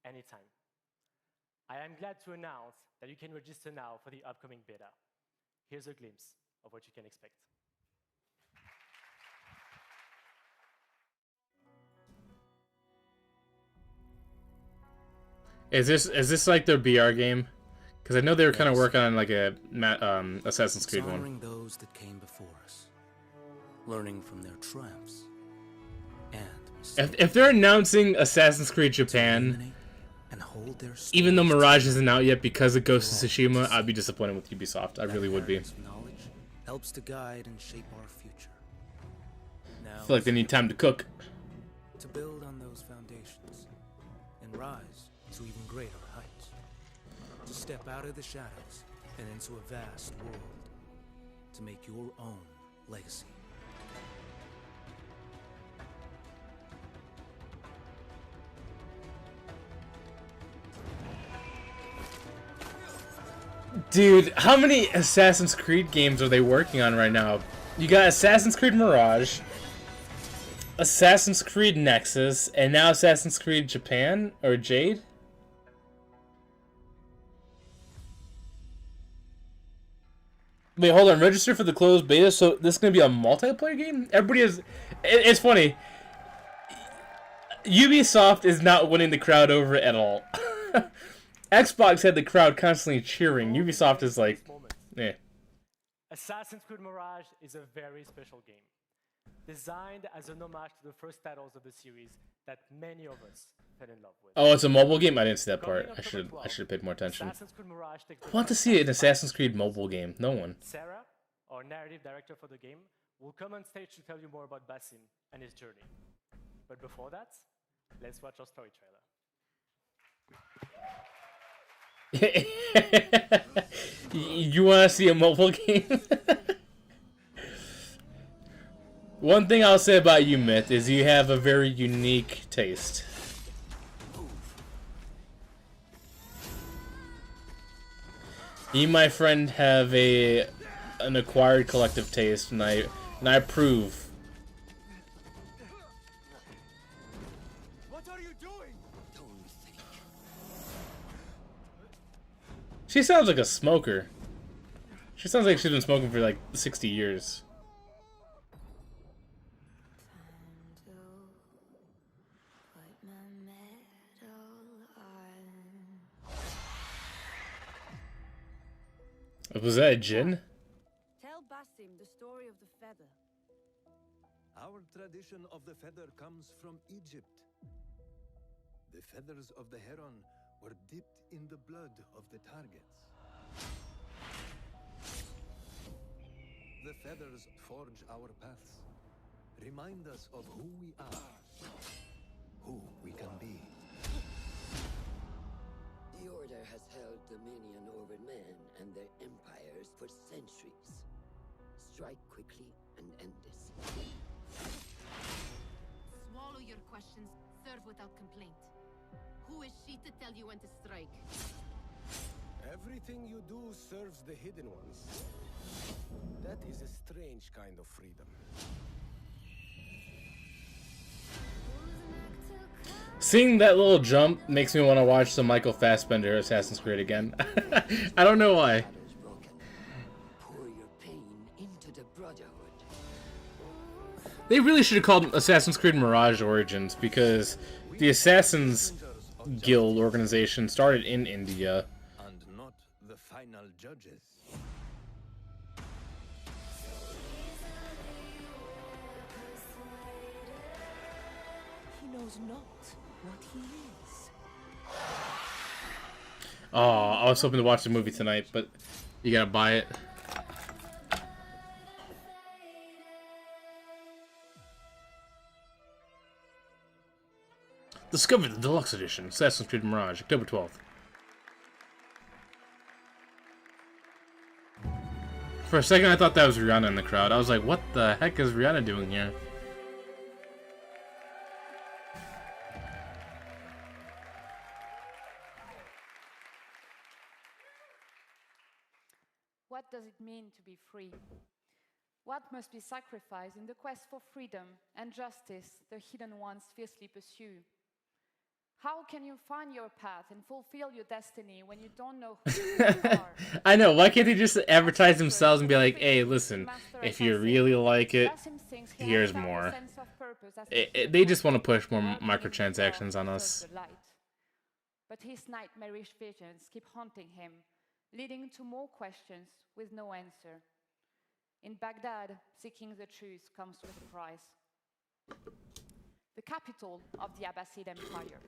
anytime. I am glad to announce that you can register now for the upcoming beta. Here's a glimpse of what you can expect. Is this like their BR game? Because I know they were kind of working on like a Assassin's Creed one. Honoring those that came before us, learning from their triumphs, and if they're announcing Assassin's Creed Japan, even though Mirage isn't out yet because of Ghost of Tsushima, I'd be disappointed with Ubisoft. I really would be. knowledge helps to guide and shape our future. Now, I feel like they need time to cook. to build on those foundations and rise to even greater heights. To step out of the shadows and into a vast world. To make your own legacy. Dude, how many Assassin's Creed games are they working on right now? You got Assassin's Creed Mirage, Assassin's Creed Nexus, and now Assassin's Creed Japan or Jade? Wait, hold on. Register for the closed beta. So this is gonna be a multiplayer game. Everybody is. It's funny. Ubisoft is not winning the crowd over at all. Xbox had the crowd constantly cheering. Ubisoft is like, eh. Assassin's Creed Mirage is a very special game. Designed as an homage to the first titles of the series that many of us fell in love with. Oh, it's a mobile game? I didn't see that part. I should have paid more attention. I want to see an Assassin's Creed mobile game. No one. Sarah, our narrative director for the game, will come on stage to tell you more about Basim and his journey. But before that, let's watch our story trailer. You want to see a mobile game? One thing I'll say about you, Myth, is you have a very unique taste. You, my friend, have an acquired collective taste, and I approve. What are you doing? She sounds like a smoker. She sounds like she's been smoking for like 60 years. Was that a djinn? Tell Basim the story of the feather. Our tradition of the feather comes from Egypt. The feathers of the heron were dipped in the blood of the targets. The feathers forge our paths, remind us of who we are, who we can be. The Order has held dominion over men and their empires for centuries. Strike quickly and end this. Swallow your questions, serve without complaint. Who is she to tell you when to strike? Everything you do serves the hidden ones. That is a strange kind of freedom. Seeing that little jump makes me want to watch some Michael Fassbender Assassin's Creed again. I don't know why. Pour your pain into the Brotherhood. They really should have called Assassin's Creed Mirage Origins, because the Assassins Guild organization started in India. And not the final judges. He knows not what he is. Oh, I was hoping to watch the movie tonight, but you gotta buy it. Discover the Deluxe Edition, Assassin's Creed Mirage, October 12th. For a second, I thought that was Rihanna in the crowd. I was like, what the heck is Rihanna doing here? What does it mean to be free? What must be sacrificed in the quest for freedom and justice the hidden ones fiercely pursue? How can you find your path and fulfill your destiny when you don't know who you are? I know, why can't they just advertise themselves and be like, hey, listen, if you really like it, here's more. They just want to push more microtransactions on us. But his nightmarish visions keep haunting him, leading to more questions with no answer. In Baghdad, seeking the truth comes with a price. The capital of the Abbasid Empire,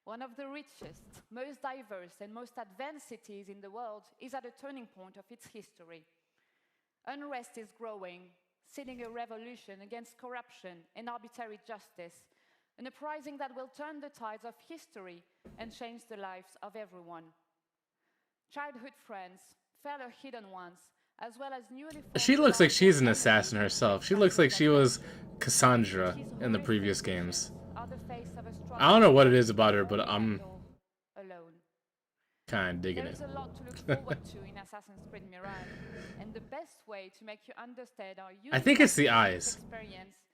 one of the richest, most diverse, and most advanced cities in the world, is at a turning point of its history. Unrest is growing, seeding a revolution against corruption and arbitrary justice, an uprising that will turn the tides of history and change the lives of everyone. Childhood friends, fellow hidden ones, as well as newly formed She looks like she's an assassin herself. She looks like she was Cassandra in the previous games. I don't know what it is about her, but I'm kind of digging it. There is a lot to look forward to in Assassin's Creed Mirage, and the best way to make you understand our I think it's the eyes.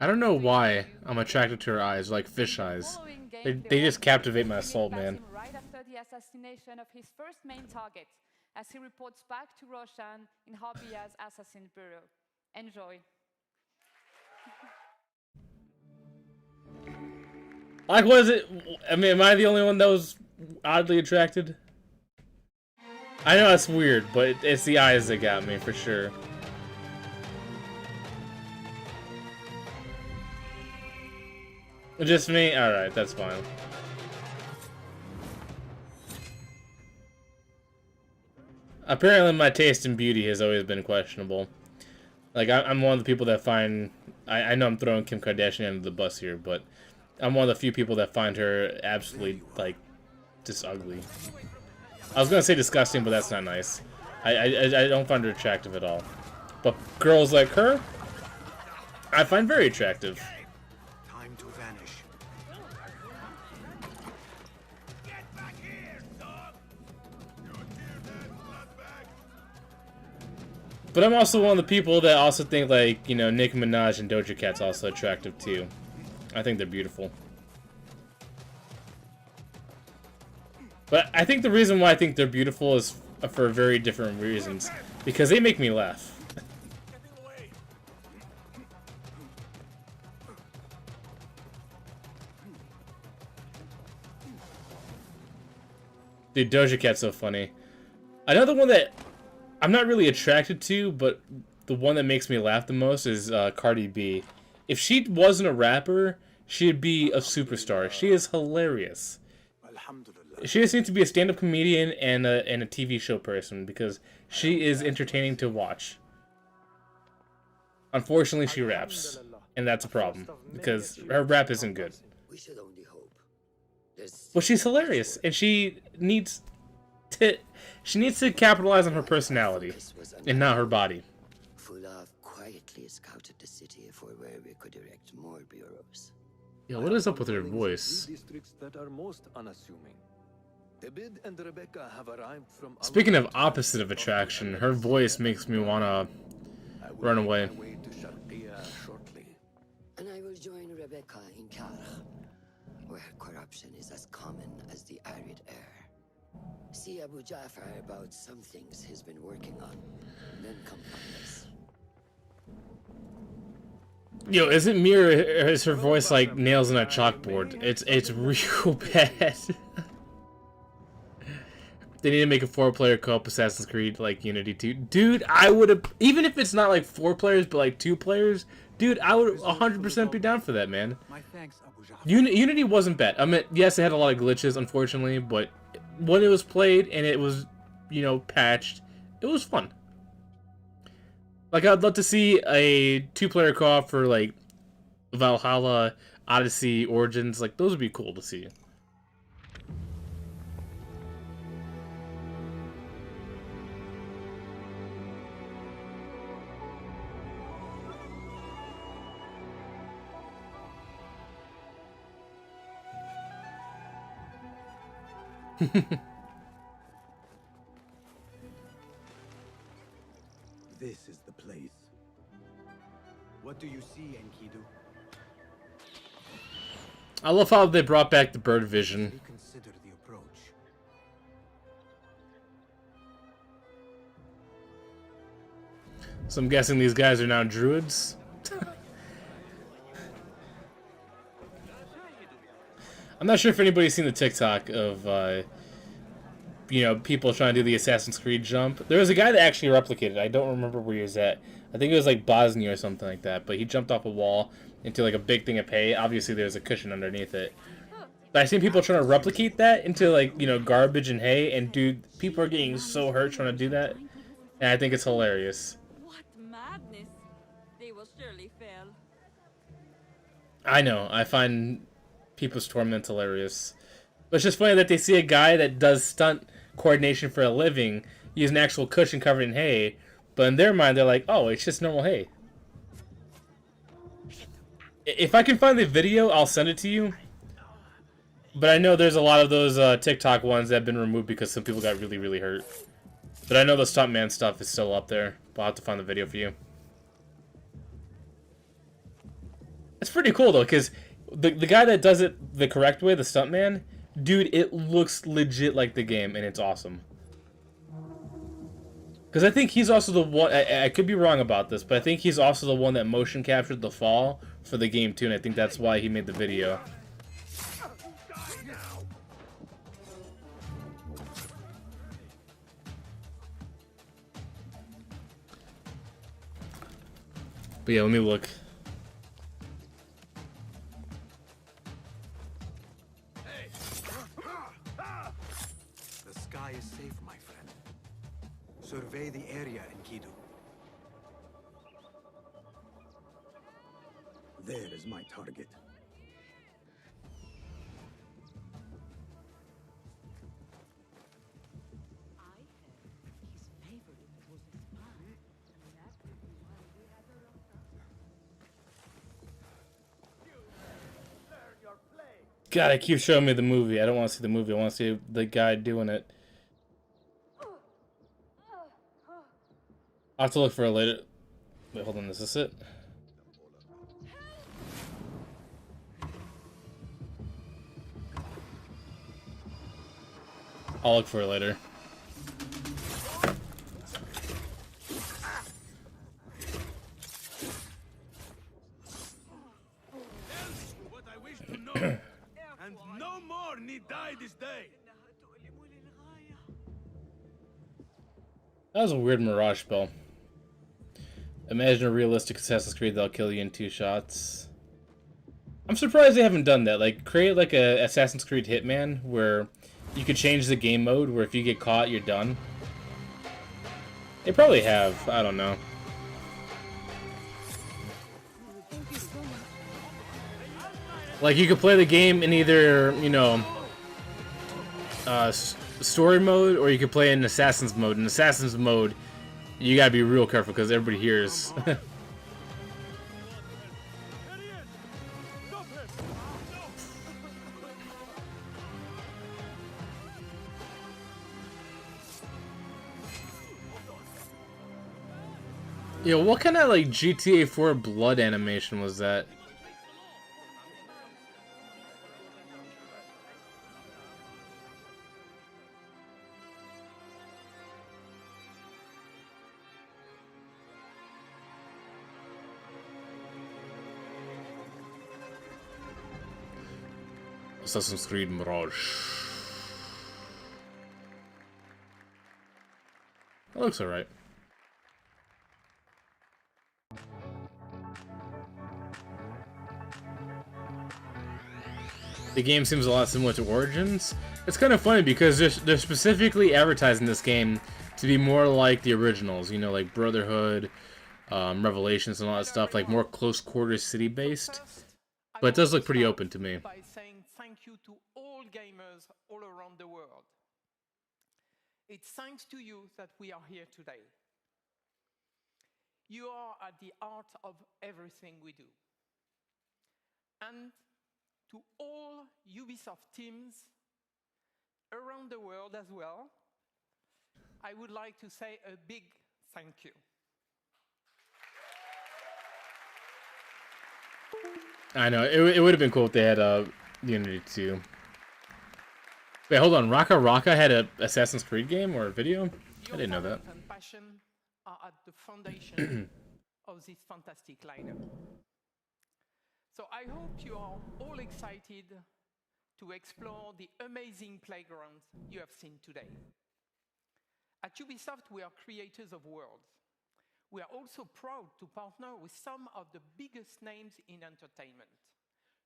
I don't know why I'm attracted to her eyes, like fish eyes. They just captivate my soul, man. Right after the assassination of his first main target, as he reports back to Roshan in Harbiya's Assassin Bureau. Enjoy. Like, was it? I mean, am I the only one that was oddly attracted? I know that's weird, but it's the eyes that got me for sure. Just me? Alright, that's fine. Apparently my taste in beauty has always been questionable. Like, I'm one of the people that find... I know I'm throwing Kim Kardashian under the bus here, but I'm one of the few people that find her absolutely, like, just ugly. I was gonna say disgusting, but that's not nice. I don't find her attractive at all. But girls like her, I find very attractive. Time to vanish. But I'm also one of the people that also think, like, you know, Nicki Minaj and Doja Cat's also attractive too. I think they're beautiful. But I think the reason why I think they're beautiful is for very different reasons. Because they make me laugh. Dude, Doja Cat's so funny. Another one that I'm not really attracted to, but the one that makes me laugh the most is Cardi B. If she wasn't a rapper, she'd be a superstar. She is hilarious. She just needs to be a stand-up comedian and a TV show person because she is entertaining to watch. Unfortunately, she raps, and that's a problem because her rap isn't good. We should only hope. But she's hilarious, and she needs to capitalize on her personality and not her body. Fulov quietly scouted the city for where we could erect more bureaus. Yeah, what is up with her voice? Districts that are most unassuming. Abid and Rebecca have arrived from Speaking of opposite of attraction, her voice makes me wanna run away. And I will join Rebecca in Karkh, where corruption is as common as the arid air. See Abu Jafar about some things he's been working on, then come find us. Yo, is it me or is her voice like nails on a chalkboard? It's real bad. They need to make a 4-player co-op Assassin's Creed like Unity 2. Dude, I would have, even if it's not like 4 players but like 2 players, dude, I would 100% be down for that, man. Unity wasn't bad. I mean, yes, it had a lot of glitches, unfortunately, but when it was played and it was, you know, patched, it was fun. Like, I'd love to see a 2-player co-op for like Valhalla, Odyssey, Origins. Like, those would be cool to see. This is the place. What do you see, Enkidu? I love how they brought back the bird vision. Reconsider the approach. So I'm guessing these guys are now druids. I'm not sure if anybody's seen the TikTok of, you know, people trying to do the Assassin's Creed jump. There was a guy that actually replicated. I don't remember where he was at. I think it was like Bosnia or something like that. But he jumped off a wall into like a big thing of hay. Obviously, there's a cushion underneath it. But I've seen people trying to replicate that into like, you know, garbage and hay. And dude, people are getting so hurt trying to do that. And I think it's hilarious. What madness! They will surely fail. I know. I find people's torment hilarious. But it's just funny that they see a guy that does stunt coordination for a living use an actual cushion covered in hay, but in their mind they're like, oh, it's just normal hay. If I can find the video, I'll send it to you. But I know there's a lot of those TikTok ones that have been removed because some people got really, really hurt. But I know the stuntman stuff is still up there. But I'll have to find the video for you. It's pretty cool though, because the guy that does it the correct way, the stuntman, dude, it looks legit like the game, and it's awesome. Because I think he's also the one, I could be wrong about this, but I think he's also the one that motion captured the fall for the game too, and I think that's why he made the video. But yeah, let me look. The sky is safe, my friend. Survey the area, Enkidu. There is my target. God, it keeps showing me the movie. I don't want to see the movie. I want to see the guy doing it. I'll have to look for it later. Wait, hold on. Is this it? I'll look for it later. What I wish to know, and no more need die this day. That was a weird mirage spell. Imagine a realistic Assassin's Creed that'll kill you in 2 shots. I'm surprised they haven't done that. Like, create like a Assassin's Creed Hitman where you could change the game mode where if you get caught, you're done. They probably have. I don't know. Like, you could play the game in either, you know, story mode, or you could play in Assassin's mode. In Assassin's mode, you gotta be real careful because everybody hears. Yo, what kind of like GTA 4 blood animation was that? Assassin's Creed Mirage. That looks alright. The game seems a lot similar to Origins. It's kind of funny because they're specifically advertising this game to be more like the originals, you know, like Brotherhood, Revelations, and all that stuff, like more close quarters city based. But it does look pretty open to me. By saying thank you to all gamers all around the world. It's thanks to you that we are here today. You are at the heart of everything we do. And to all Ubisoft teams around the world as well, I would like to say a big thank you. I know, it would have been cool if they had Unity 2. Wait, hold on, Raka Raka had an Assassin's Creed game or a video? I didn't know that. And passion are at the foundation of this fantastic lineup. So I hope you are all excited to explore the amazing playground you have seen today. At Ubisoft, we are creators of worlds. We are also proud to partner with some of the biggest names in entertainment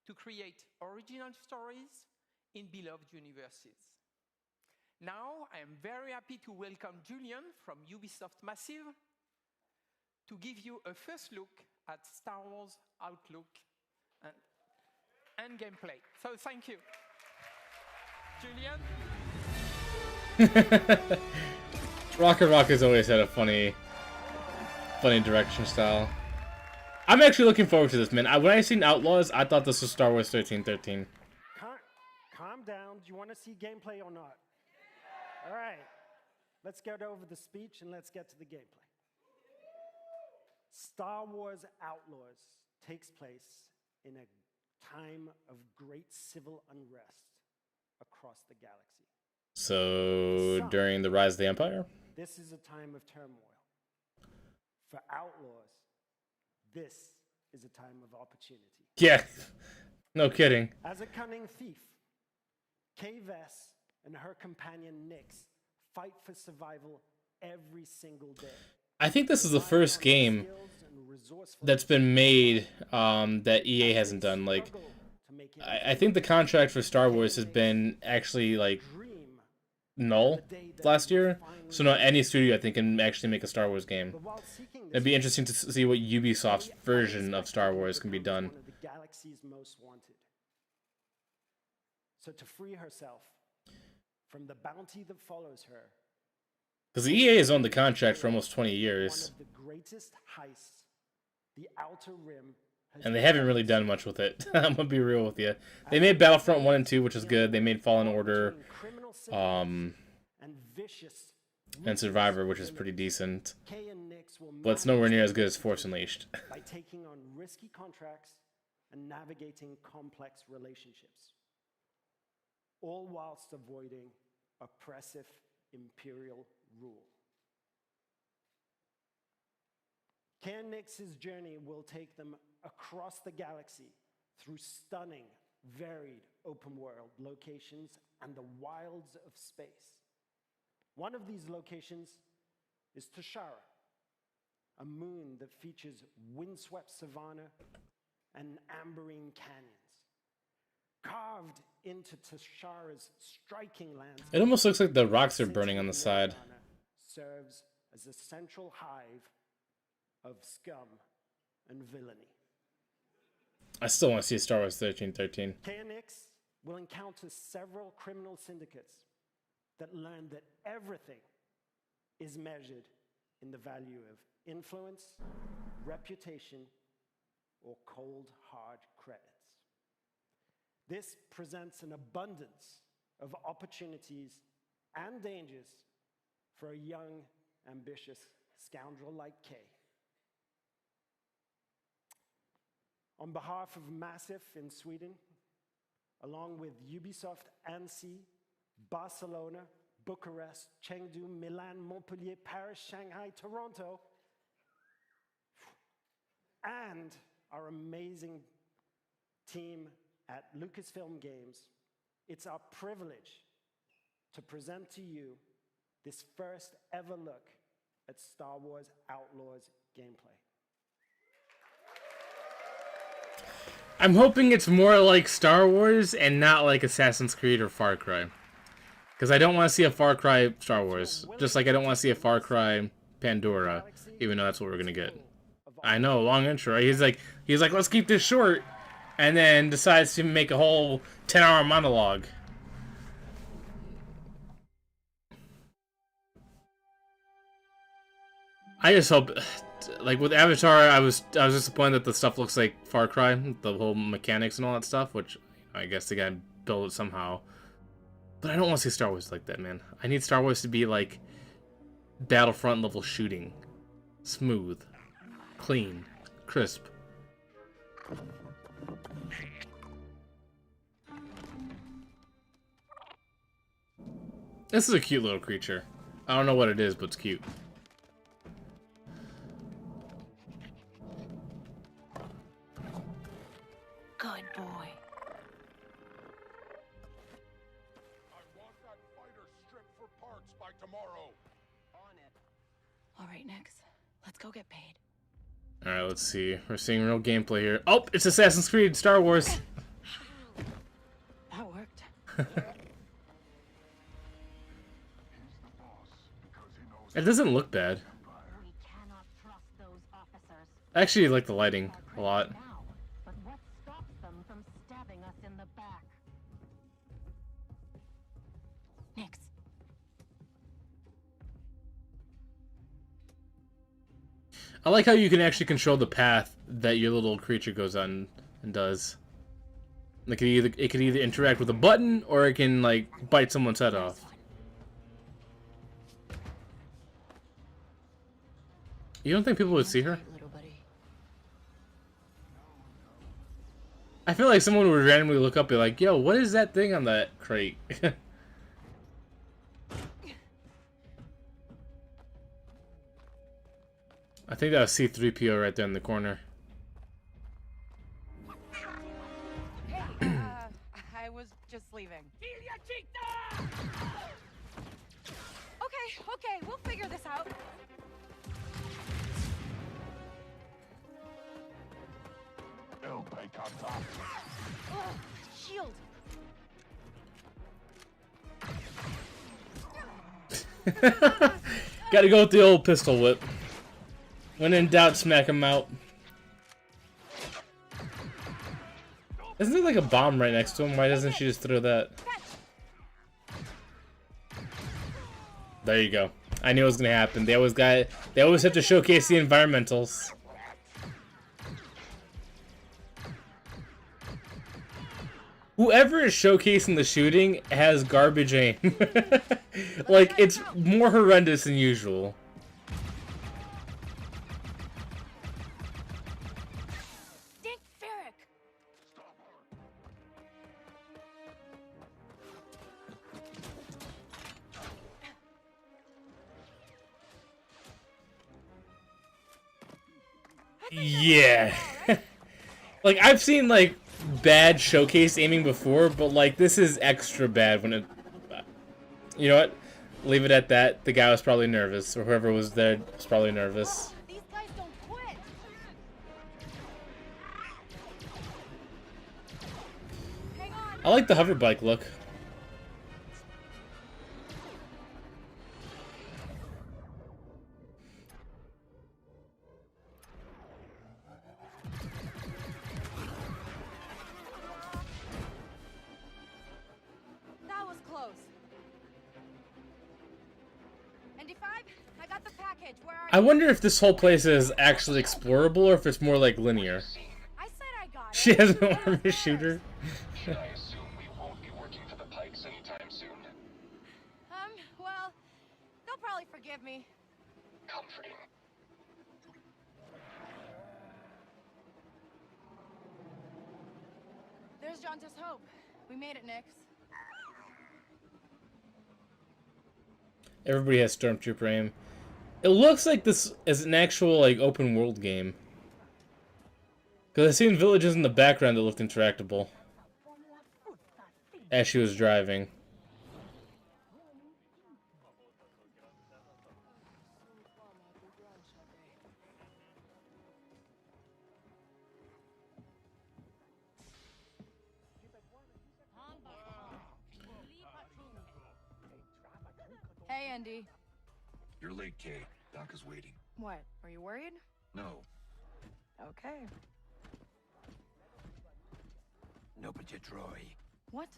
to create original stories in beloved universes. Now, I am very happy to welcome Julian from Ubisoft Massive to give you a first look at Star Wars Outlook and gameplay. So thank you. Julian? Rocket Rocket's always had a funny direction style. I'm actually looking forward to this, man. When I seen Outlaws, I thought this was Star Wars 1313. Calm down. Do you want to see gameplay or not? All right. Let's get over the speech and let's get to the gameplay. Star Wars Outlaws takes place in a time of great civil unrest across the galaxy. So, during the Rise of the Empire? This is a time of turmoil. For Outlaws, this is a time of opportunity. Yeah, no kidding. As a cunning thief, Kay Vess and her companion Nyx fight for survival every single day. I think this is the first game that's been made that EA hasn't done. Like, I think the contract for Star Wars has been actually like null last year, so not any studio I think can actually make a Star Wars game. It'd be interesting to see what Ubisoft's version of Star Wars can be done. One of the galaxy's most wanted. So to free herself from the bounty that follows her, because the EA has owned the contract for almost 20 years. one of the greatest heists the Outer Rim has And they haven't really done much with it. I'm gonna be real with you. They made Battlefront 1 and 2, which is good. They made Fallen Order, and Survivor, which is pretty decent. But it's nowhere near as good as Force Unleashed. by taking on risky contracts and navigating complex relationships, all whilst avoiding oppressive imperial rule. Kay and Nyx's journey will take them across the galaxy through stunning, varied open-world locations and the wilds of space. One of these locations is Tashara, a moon that features windswept savanna and amberine canyons. Carved into Tashara's striking landscape, It almost looks like the rocks are burning on the side. serves as a central hive of scum and villainy. I still want to see Star Wars 1313. Kay and Nyx will encounter several criminal syndicates that learn that everything is measured in the value of influence, reputation, or cold, hard credits. This presents an abundance of opportunities and dangers for a young, ambitious scoundrel like Kay. On behalf of Massive in Sweden, along with Ubisoft Annecy, Barcelona, Bucharest, Chengdu, Milan, Montpellier, Paris, Shanghai, Toronto, and our amazing team at Lucasfilm Games, It's our privilege to present to you this first ever look at Star Wars Outlaws gameplay. I'm hoping it's more like Star Wars and not like Assassin's Creed or Far Cry. Because I don't want to see a Far Cry Star Wars. Just like I don't want to see a Far Cry Pandora, even though that's what we're going to get. I know, long intro. He's like, let's keep this short. And then decides to make a whole 10-hour monologue. I just hope, like with Avatar, I was disappointed that the stuff looks like Far Cry, the whole mechanics and all that stuff, which I guess they gotta build it somehow. But I don't want to see Star Wars like that, man. I need Star Wars to be like Battlefront level shooting, smooth, clean, crisp. This is a cute little creature. I don't know what it is, but it's cute. Good boy. All right, Nix. Let's go get paid. Alright, let's see. We're seeing real gameplay here. Oh, it's Assassin's Creed Star Wars. That worked. It doesn't look bad. I actually like the lighting a lot. But what stops them from stabbing us in the back? Nix. I like how you can actually control the path that your little creature goes on and does. Like it could either interact with a button or it can like bite someone's head off. You don't think people would see her? I feel like someone would randomly look up and be like, yo, what is that thing on that crate? I think that was C-3PO right there in the corner. Hey, I was just leaving. Okay, we'll figure this out. Ugh, shield. Gotta go with the old pistol whip. When in doubt, smack him out. Isn't there like a bomb right next to him? Why doesn't she just throw that? There you go. I knew it was gonna happen. They always have to showcase the environmentals. Whoever is showcasing the shooting has garbage aim. Like, it's more horrendous than usual. Yeah. Like, I've seen, like, bad showcase aiming before, but, like, this is extra bad when it... You know what? Leave it at that. The guy was probably nervous, or whoever was there was probably nervous. These guys don't quit. I like the hover bike look. That was close. ND5, I got the package. Where are I wonder if this whole place is actually explorable or if it's more like linear. I said I got it. She has no armor shooter. I assume we won't be working for the Pikes anytime soon. Well, they'll probably forgive me. Comforting. There's Jonta's hope. We made it, Nix. Everybody has Stormtrooper aim. It looks like this is an actual like open world game. Because I've seen villages in the background that looked interactable. as she was driving. Hey, Andy. You're late, Kay. Doc is waiting. What? Are you worried? No. Okay. No, but you Troy. What?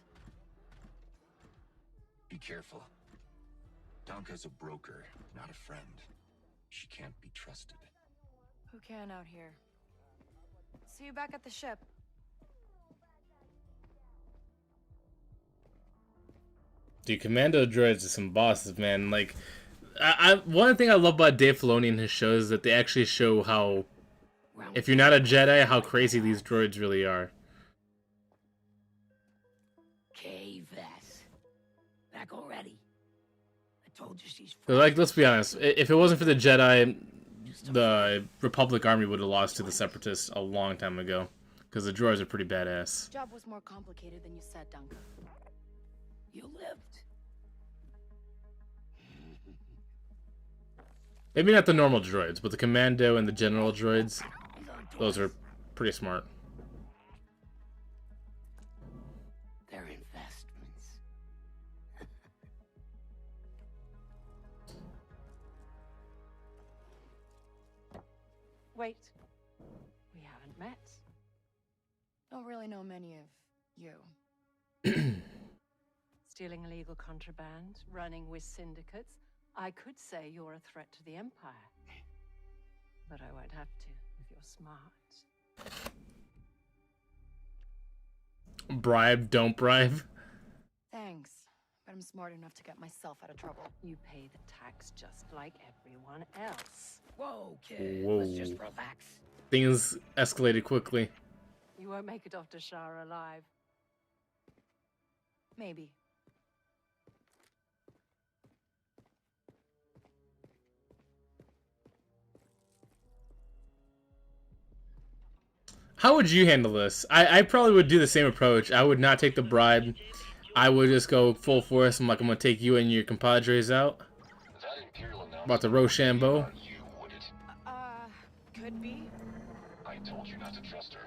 Be careful. Donka's a broker, not a friend. She can't be trusted. Who can out here? See you back at the ship. Dude, Commando droids are some bosses, man. Like, one thing I love about Dave Filoni and his shows is that they actually show how, if you're not a Jedi, how crazy these droids really are. Okay, Vess. Back already. I told you she's... So, like, let's be honest. If it wasn't for the Jedi, the Republic Army would have lost to the Separatists a long time ago. Because the droids are pretty badass. Job was more complicated than you said, Duncan. You lived. Maybe not the normal droids, but the Commando and the General droids, those are pretty smart. They're investments. Wait. We haven't met. Don't really know many of you. Stealing illegal contraband, running with syndicates. I could say you're a threat to the Empire. But I won't have to, if you're smart. Bribe, don't bribe. Thanks. But I'm smart enough to get myself out of trouble. You pay the tax just like everyone else. Whoa, kid. Whoa. Let's just relax. Things escalated quickly. You won't make it off to Shara alive. Maybe. How would you handle this? I probably would do the same approach. I would not take the bribe. I would just go full force. I'm like, I'm gonna take you and your compadres out. About the Rochambeau. Could be. I told you not to trust her.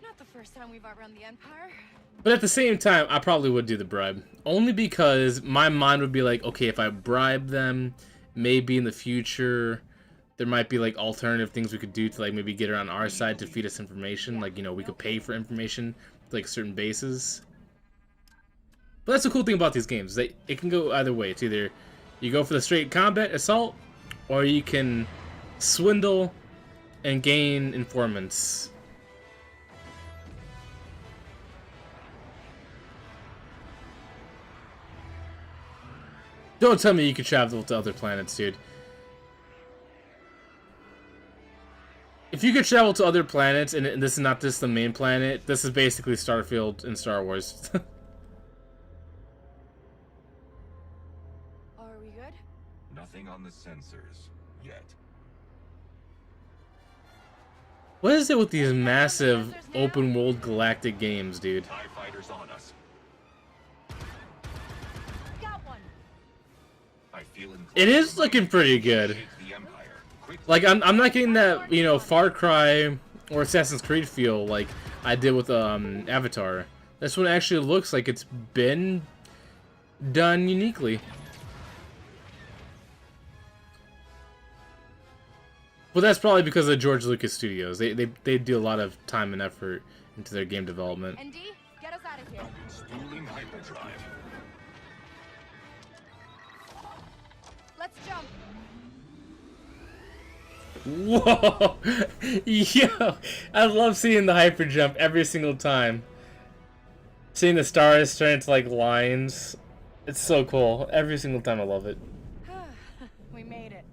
Not the first time we've outrun the Empire. But at the same time, I probably would do the bribe. Only because my mind would be like, okay, if I bribe them, maybe in the future there might be like alternative things we could do to like maybe get her on our side to feed us information. Like, you know, we could pay for information like certain bases. But that's the cool thing about these games. It can go either way. It's either you go for the straight combat assault, or you can swindle and gain informants. Don't tell me you could travel to other planets, dude. If you could travel to other planets, and this is not just the main planet, this is basically Starfield in Star Wars. Are we good? Nothing on the sensors yet. What is it with these massive open world galactic games, dude? TIE fighters on us. Got one. I feel It is looking pretty good. Like, I'm not getting that, you know, Far Cry or Assassin's Creed feel like I did with Avatar. This one actually looks like it's been done uniquely. But that's probably because of George Lucas Studios. They do a lot of time and effort into their game development. ND, get us out of here. Spooling hyperdrive. Let's jump. Whoa! Yo! I love seeing the hyper jump every single time. Seeing the stars turn into like lines. It's so cool. Every single time I love it. We made it.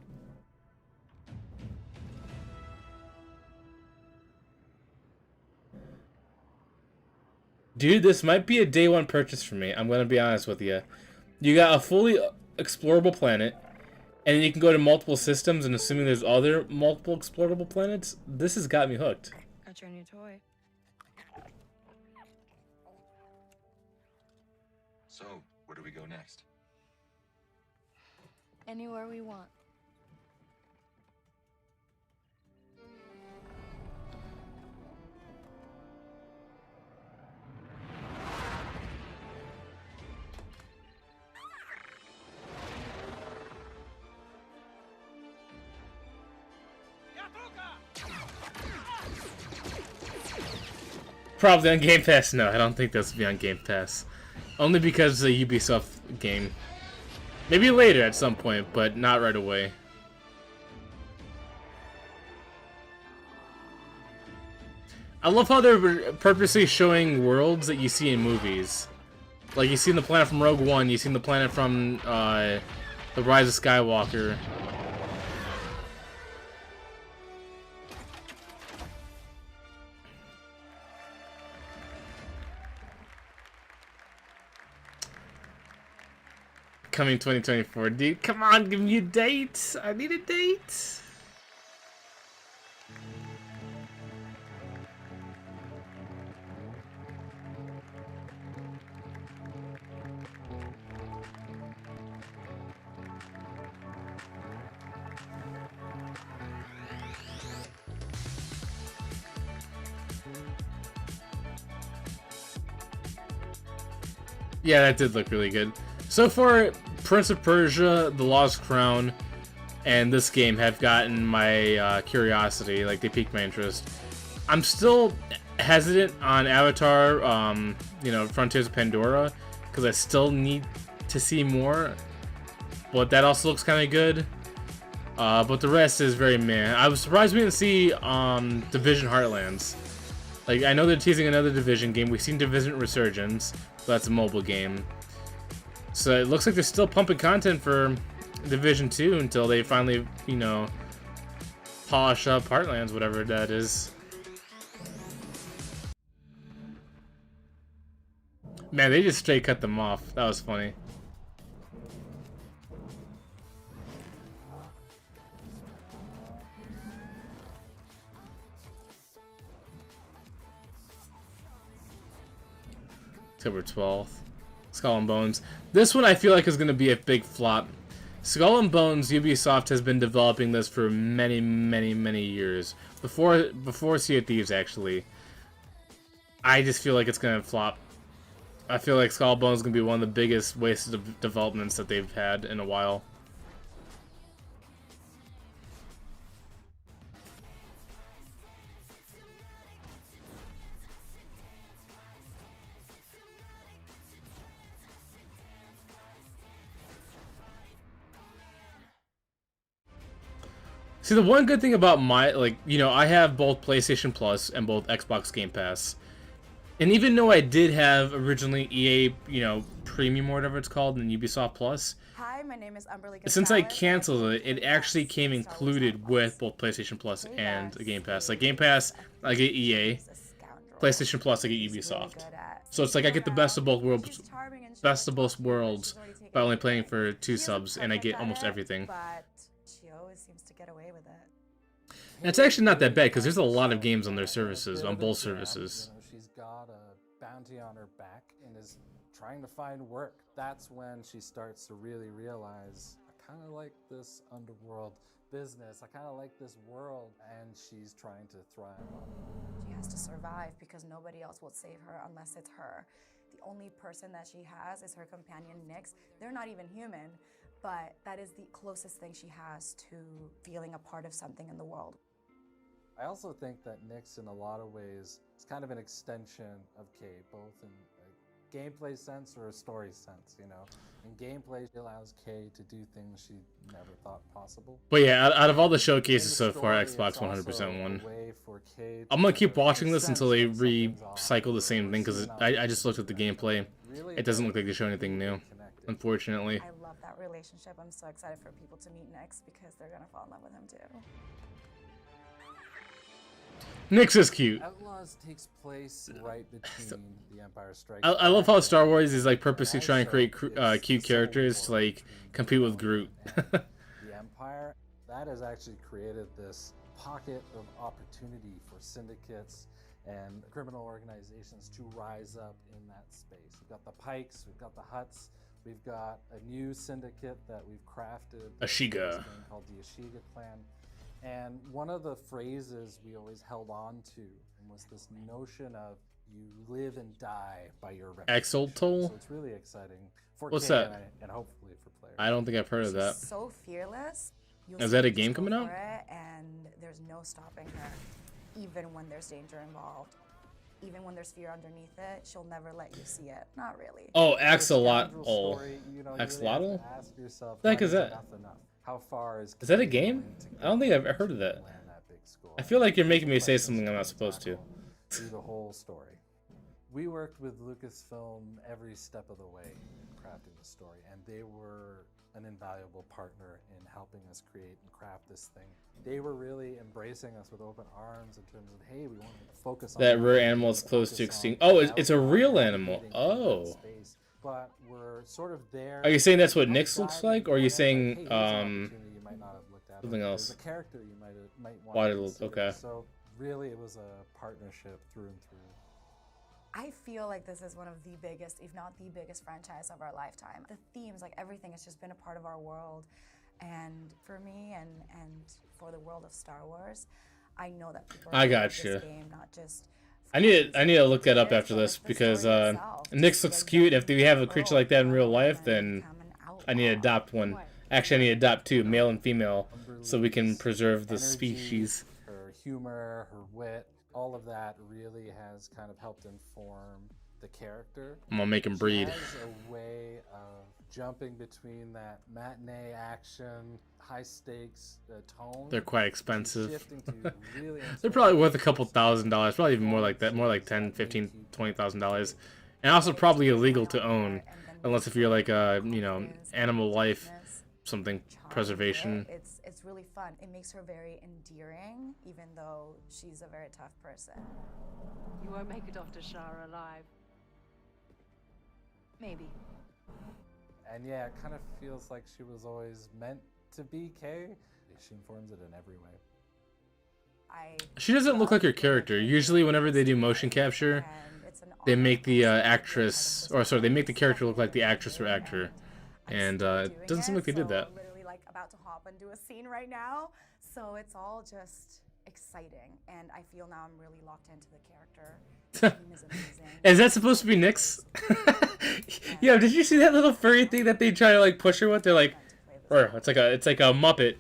Dude, this might be a day one purchase for me. I'm gonna be honest with you. You got a fully explorable planet, and then you can go to multiple systems, and assuming there's other multiple explorable planets, this has got me hooked. Got your new toy. So, where do we go next? Anywhere we want. Probably on Game Pass. No, I don't think this will be on Game Pass. Only because it's a Ubisoft game. Maybe later at some point, but not right away. I love how they're purposely showing worlds that you see in movies. Like, you've seen the planet from Rogue One, you've seen the planet from The Rise of Skywalker. Coming 2024, dude. Come on, give me a date. I need a date. Yeah, that did look really good. So far, Prince of Persia, The Lost Crown, and this game have gotten my curiosity. Like, they piqued my interest. I'm still hesitant on Avatar, you know, Frontiers of Pandora, because I still need to see more. But that also looks kind of good. But the rest is very meh. I was surprised we didn't see Division Heartlands. Like, I know they're teasing another Division game. We've seen Division Resurgence, but that's a mobile game. So it looks like they're still pumping content for Division 2 until they finally, you know, polish up Heartlands, whatever that is. Man, they just straight cut them off. That was funny. October 12th. Skull and Bones. This one I feel like is going to be a big flop. Skull and Bones, Ubisoft has been developing this for many, many, many years. Before Sea of Thieves, actually. I just feel like it's going to flop. I feel like Skull and Bones is going to be one of the biggest wasted developments that they've had in a while. See, the one good thing about my, like, you know, I have both PlayStation Plus and both Xbox Game Pass. And even though I did have originally EA, you know, Premium or whatever it's called, and Ubisoft Plus, Hi, my name is Umberly since I canceled it, it actually came included with both PlayStation Plus and Game Pass. Like, Game Pass, I get EA. PlayStation Plus, I get Ubisoft. So it's like I get the best of both worlds, by only paying for 2 subs, and I get almost everything. She always seems to get away with it. And it's actually not that bad because there's a lot of games on their services, on both services. You know, she's got a bounty on her back and is trying to find work. That's when she starts to really realize, I kind of like this underworld business. I kind of like this world, and she's trying to thrive on it. She has to survive because nobody else will save her unless it's her. The only person that she has is her companion, Nyx. They're not even human, but that is the closest thing she has to feeling a part of something in the world. I also think that Nyx, in a lot of ways, is kind of an extension of Kay, both in a gameplay sense or a story sense, you know? In gameplay, she allows Kay to do things she never thought possible. But yeah, out of all the showcases so far, Xbox 100% won. I'm gonna keep watching this until they recycle the same thing, because I just looked at the gameplay. It doesn't look like they show anything new, unfortunately. I love that relationship. I'm so excited for people to meet Nyx because they're gonna fall in love with him too. Nyx is cute. Outlaws takes place right between the Empire Strikes I love how Star Wars is like purposely trying to create cute characters to like compete with Groot. The Empire, that has actually created this pocket of opportunity for syndicates and criminal organizations to rise up in that space. We've got the Pikes, we've got the Hutts, we've got a new syndicate that we've crafted. Ashiga. Called the Ashiga Clan. And one of the phrases we always held on to was this notion of you live and die by your reputation. Exoltol? So it's really exciting for What's Kay that? And hopefully for players. I don't think I've heard of that. She's so fearless. Is that a game coming out? And there's no stopping her, even when there's danger involved. Even when there's fear underneath it, she'll never let you see it. Not really. Oh, Axolotl. Axolotl? Ask yourself, What the heck is that? enough? How far is that a game? I don't think I've heard of that. I feel like you're making me say something I'm not supposed to. Through the whole story. We worked with Lucasfilm every step of the way crafting the story, and they were an invaluable partner in helping us create and craft this thing. They were really embracing us with open arms in terms of, hey, we want to focus on that rare animal is close to extinction. Oh, it's a real animal. Oh. But we're sort of there. Are you saying that's what Nyx looks like, or are you saying something else? There's a character you might want Why to did it look consider. okay? So really, it was a partnership through and through. I feel like this is one of the biggest, if not the biggest franchise of our lifetime. The themes, like everything, has just been a part of our world. And for me and for the world of Star Wars, I know that people are got this you. game, not just I need to look that up after this because Nyx looks cute. If we have a creature like that in real life, then I need to adopt one. Actually, I need to adopt two, male and female, so we can preserve the species. Her humor, her wit, all of that really has kind of helped inform the character. I'm gonna make him breed. She has a way of jumping between that matinee action, high stakes tone. They're quite expensive. Shifting to really They're probably worth a couple $1,000s, probably even more like that, more like $10,000, $15,000, $20,000, and also probably illegal to own, unless if you're like a animal life, something preservation. It's really fun. It makes her very endearing, even though she's a very tough person. You won't make it off to Shara alive. Maybe. And yeah, it kind of feels like she was always meant to be Kay. She informs it in every way. She doesn't look like her character. Usually, whenever they do motion capture, they make the actress, or sorry, they make the character look like the actress or actor, and it doesn't seem like they did that. Literally, like about to hop and do a scene right now, so it's all just exciting, and I feel now I'm really locked into the character. The team is amazing. Is that supposed to be Nyx? Yo, did you see that little furry thing that they try to like push her with? They're like, or it's like a Muppet.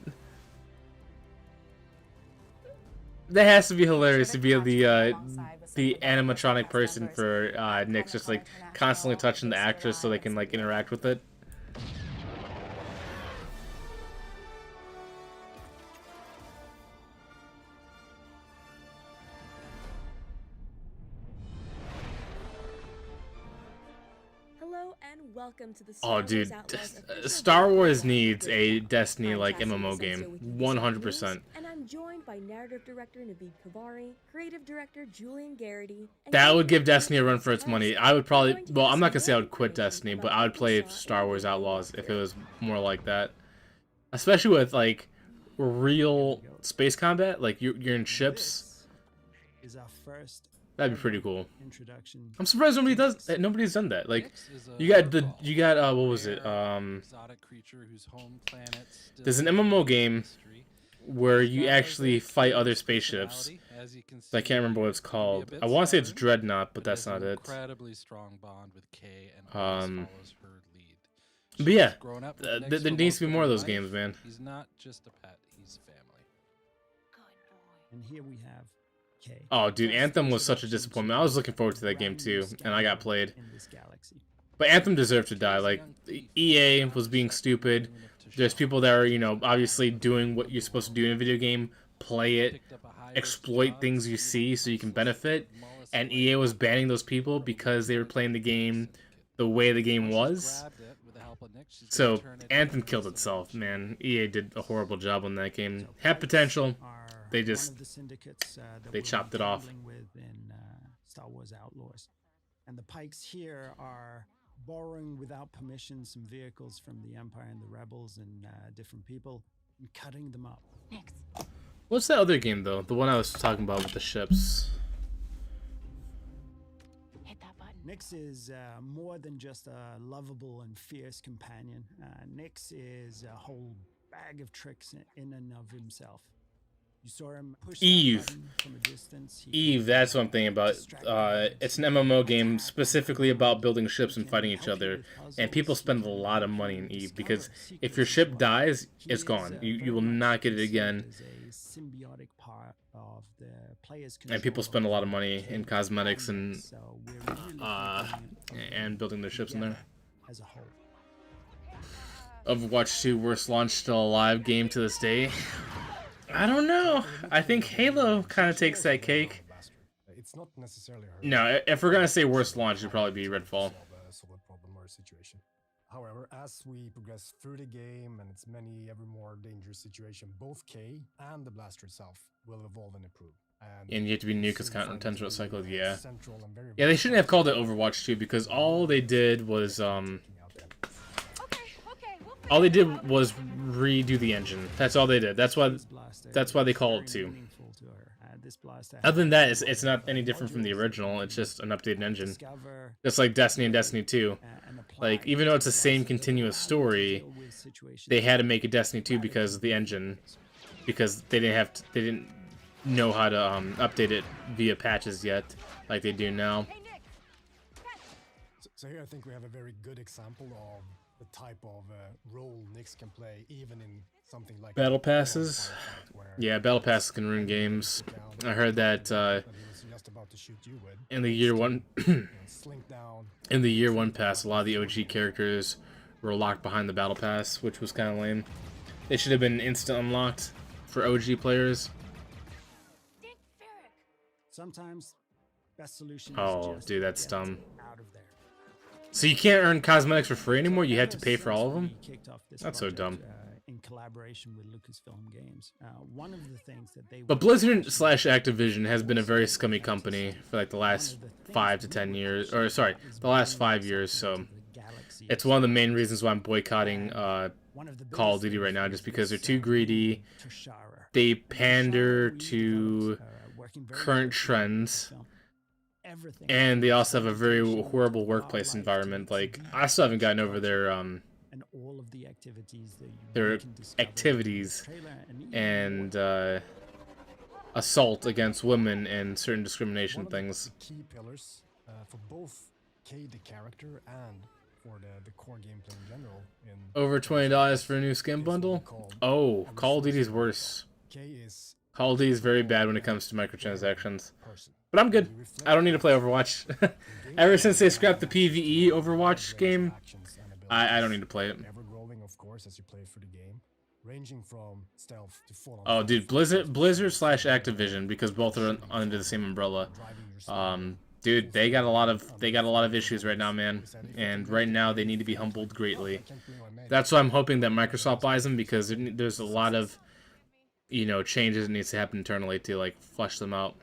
That has to be hilarious to be the animatronic person for Nyx, just like constantly touching the actress so they can like interact with it. Hello and welcome to the Oh, dude, Star Wars needs a Destiny-like MMO game, 100%. And I'm joined by narrative director Naveed Kavari, creative director Julian Garrity. That would give Destiny a run for its money. I would probably, well, I'm not gonna say I would quit Destiny, but I would play Star Wars Outlaws if it was more like that. Especially with like real space combat, like you're in ships. Is our first That'd be pretty cool. introduction. I'm surprised nobody's done that. Like, you got what was it? There's an MMO game where you actually fight other spaceships. I can't remember what it's called. I want to say it's Dreadnought, but that's not it. Incredibly strong bond with Kay and always follows her lead. But yeah, there needs to be more of those games, man. He's not just a pet; he's family. And here we have Kay. Oh, dude, Anthem was such a disappointment. I was looking forward to that game too, and I got played. But Anthem deserved to die. Like, EA was being stupid. There's people that are, obviously doing what you're supposed to do in a video game. Play it, exploit things you see so you can benefit. And EA was banning those people because they were playing the game the way the game was. So, Anthem killed itself, man. EA did a horrible job on that game. Had potential. They just they chopped it off. With in Star Wars Outlaws, and the Pikes here are borrowing without permission some vehicles from the Empire and the Rebels and different people and cutting them up. What's that other game though? The one I was talking about with the ships. Nyx is more than just a lovable and fierce companion. Nyx is a whole bag of tricks in and of himself. You saw him push Eve. that button from a distance. Eve, that's what I'm thinking about. It's an MMO game specifically about building ships and fighting each other. And people spend a lot of money in Eve because if your ship dies, it's gone. You will not get it again. Symbiotic part of the player's And people spend a lot of money in cosmetics and building their ships in there. As a whole. Overwatch 2 worst launch still alive game to this day. I don't know. I think Halo kind of takes that cake. It's not necessarily no, if we're gonna say worst launch, it'd probably be Redfall. Solve a problem or a situation. However, as we progress through the game and its many ever more dangerous situation, both K and the blaster itself will evolve and improve. And you have to be new because content's recycled. Yeah. Yeah, they shouldn't have called it Overwatch 2 because all they did was redo the engine. That's all they did. That's why they call it 2. Other than that, it's not any different from the original. It's just an updated engine. Just like Destiny and Destiny 2. Like, even though it's the same continuous story, they had to make a Destiny 2 because of the engine. Because they didn't know how to update it via patches yet, like they do now. So here I think we have a very good example of the type of role Nyx can play, even in something like Battle passes. Yeah, battle passes can ruin games. I heard that in the year one in the year 1 pass, a lot of the OG characters were locked behind the battle pass, which was kind of lame. They should have been instant unlocked for OG players. Sometimes best solution Oh, is dude, that's dumb. out of there. So you can't earn cosmetics for free anymore? You had to pay for all of them? That's so dumb. In collaboration with Lucasfilm Games. One of the things that they But Blizzard/Activision has been a very scummy company for like the last 5 to 10 years, or sorry, the last 5 years. So it's one of the main reasons why I'm boycotting Call of Duty right now, just because they're too greedy. They pander to current trends. And they also have a very horrible workplace environment. Like, I still haven't gotten over their activities and assault against women and certain discrimination things. Key pillars for both K the character and for the core gameplay in general. Over $20 for a new skin bundle? Oh, Call of Duty's worse. Call of Duty is very bad when it comes to microtransactions. But I'm good. I don't need to play Overwatch. Ever since they scrapped the PvE Overwatch game, I don't need to play it. Oh, dude, Blizzard/Activision, because both are under the same umbrella. Dude, they got a lot of issues right now, man. And right now they need to be humbled greatly. That's why I'm hoping that Microsoft buys them, because there's a lot of, changes that needs to happen internally to like flush them out.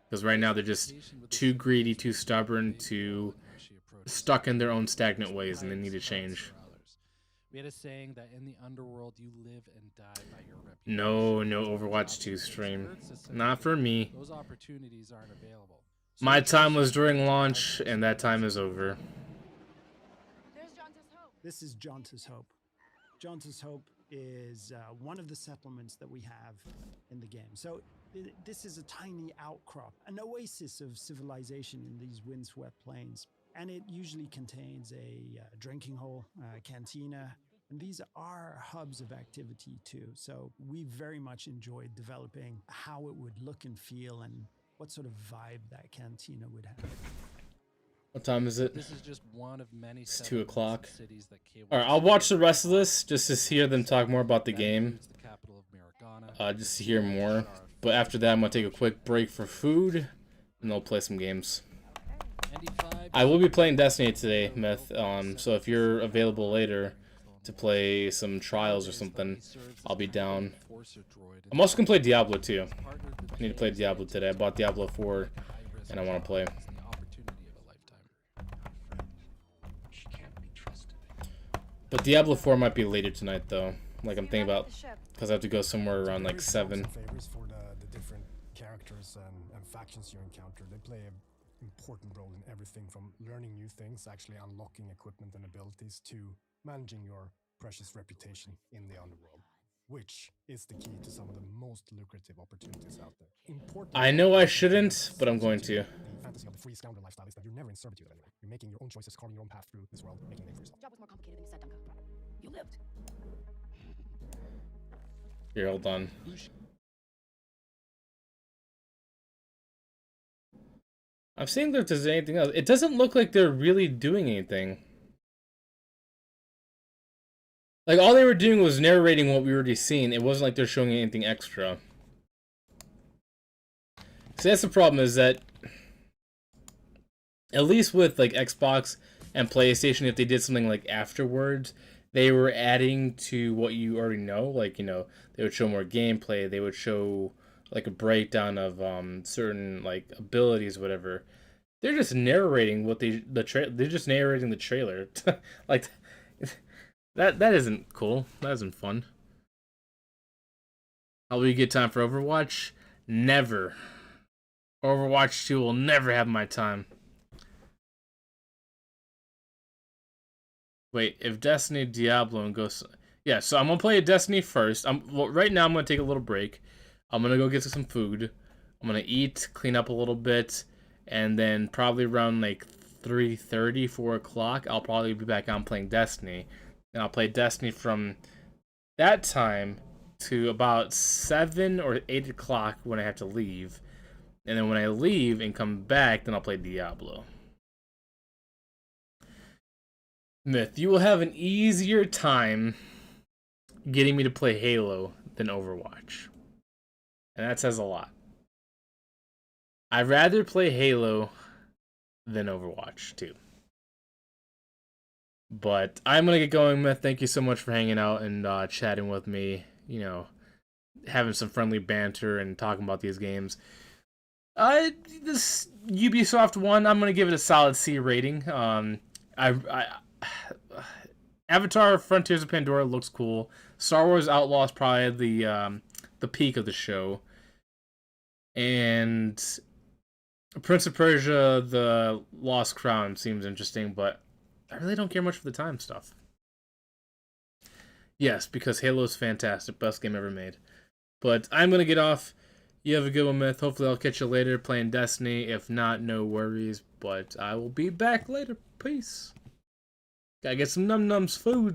Because right now they're just too greedy, too stubborn, too stuck in their own stagnant ways, and they need to change. We had a saying that in the underworld you live and die by your reputation. No Overwatch 2 stream. Not for me. Those opportunities aren't available. My time was during launch, and that time is over. This is Jonta's Hope. Jonta's Hope is one of the settlements that we have in the game. So this is a tiny outcrop, an oasis of civilization in these windswept plains. And it usually contains a drinking hole, cantina, and these are hubs of activity too. So we very much enjoyed developing how it would look and feel and what sort of vibe that cantina would have. What time is it? This is just one of many. It's 2 o'clock. Alright, I'll watch the rest of this just to hear them talk more about the game. Just to hear more. But after that, I'm going to take a quick break for food, and I'll play some games. I will be playing Destiny today, Myth, so if you're available later to play some Trials or something, I'll be down. I'm also going to play Diablo 2. I need to play Diablo today. I bought Diablo 4, and I want to play. But Diablo 4 might be later tonight, though. Like, I'm thinking about, because I have to go somewhere around, like, 7. Favors for the different characters and factions you encounter. They play important role in everything from learning new things, actually unlocking equipment and abilities, to managing your precious reputation in the underworld, which is the key to some of the most lucrative opportunities out there. Important I know I shouldn't, but I'm going to. the fantasy of the free scoundrel lifestyle is that you're never in servitude anyway. You're making your own choices, carving your own path through this world, making a name for yourself. The job was more complicated than you said, Duncan. You lived. Here, hold on. I'm seeing if there's anything else. It doesn't look like they're really doing anything. Like, all they were doing was narrating what we already seen. It wasn't like they're showing anything extra. So that's the problem, is that at least with like Xbox and PlayStation, if they did something like afterwards, they were adding to what you already know. Like, you know, they would show more gameplay. They would show like a breakdown of certain like abilities, whatever. They're just narrating what they're just narrating the trailer. Like that isn't cool. That isn't fun. How will you get time for Overwatch? Never. Overwatch 2 will never have my time. Wait, if Destiny, Diablo, and Ghost... Yeah, so I'm going to play Destiny first. Right now I'm going to take a little break. I'm going to go get some food. I'm going to eat, clean up a little bit, and then probably around like 3:30, 4 o'clock, I'll probably be back on playing Destiny. And I'll play Destiny from that time to about 7 or 8 o'clock when I have to leave. And then when I leave and come back, then I'll play Diablo. Myth, you will have an easier time getting me to play Halo than Overwatch. And that says a lot. I'd rather play Halo than Overwatch 2. But I'm going to get going, Myth. Thank you so much for hanging out and chatting with me. You know, having some friendly banter and talking about these games. This Ubisoft one, I'm going to give it a solid C rating. Avatar Frontiers of Pandora looks cool. Star Wars Outlaw is probably the peak of the show. And Prince of Persia, The Lost Crown seems interesting, but I really don't care much for the time stuff. Yes, because Halo's fantastic. Best game ever made. But I'm going to get off. You have a good one, Myth. Hopefully I'll catch you later playing Destiny. If not, no worries. But I will be back later. Peace. Gotta get some num-nums food.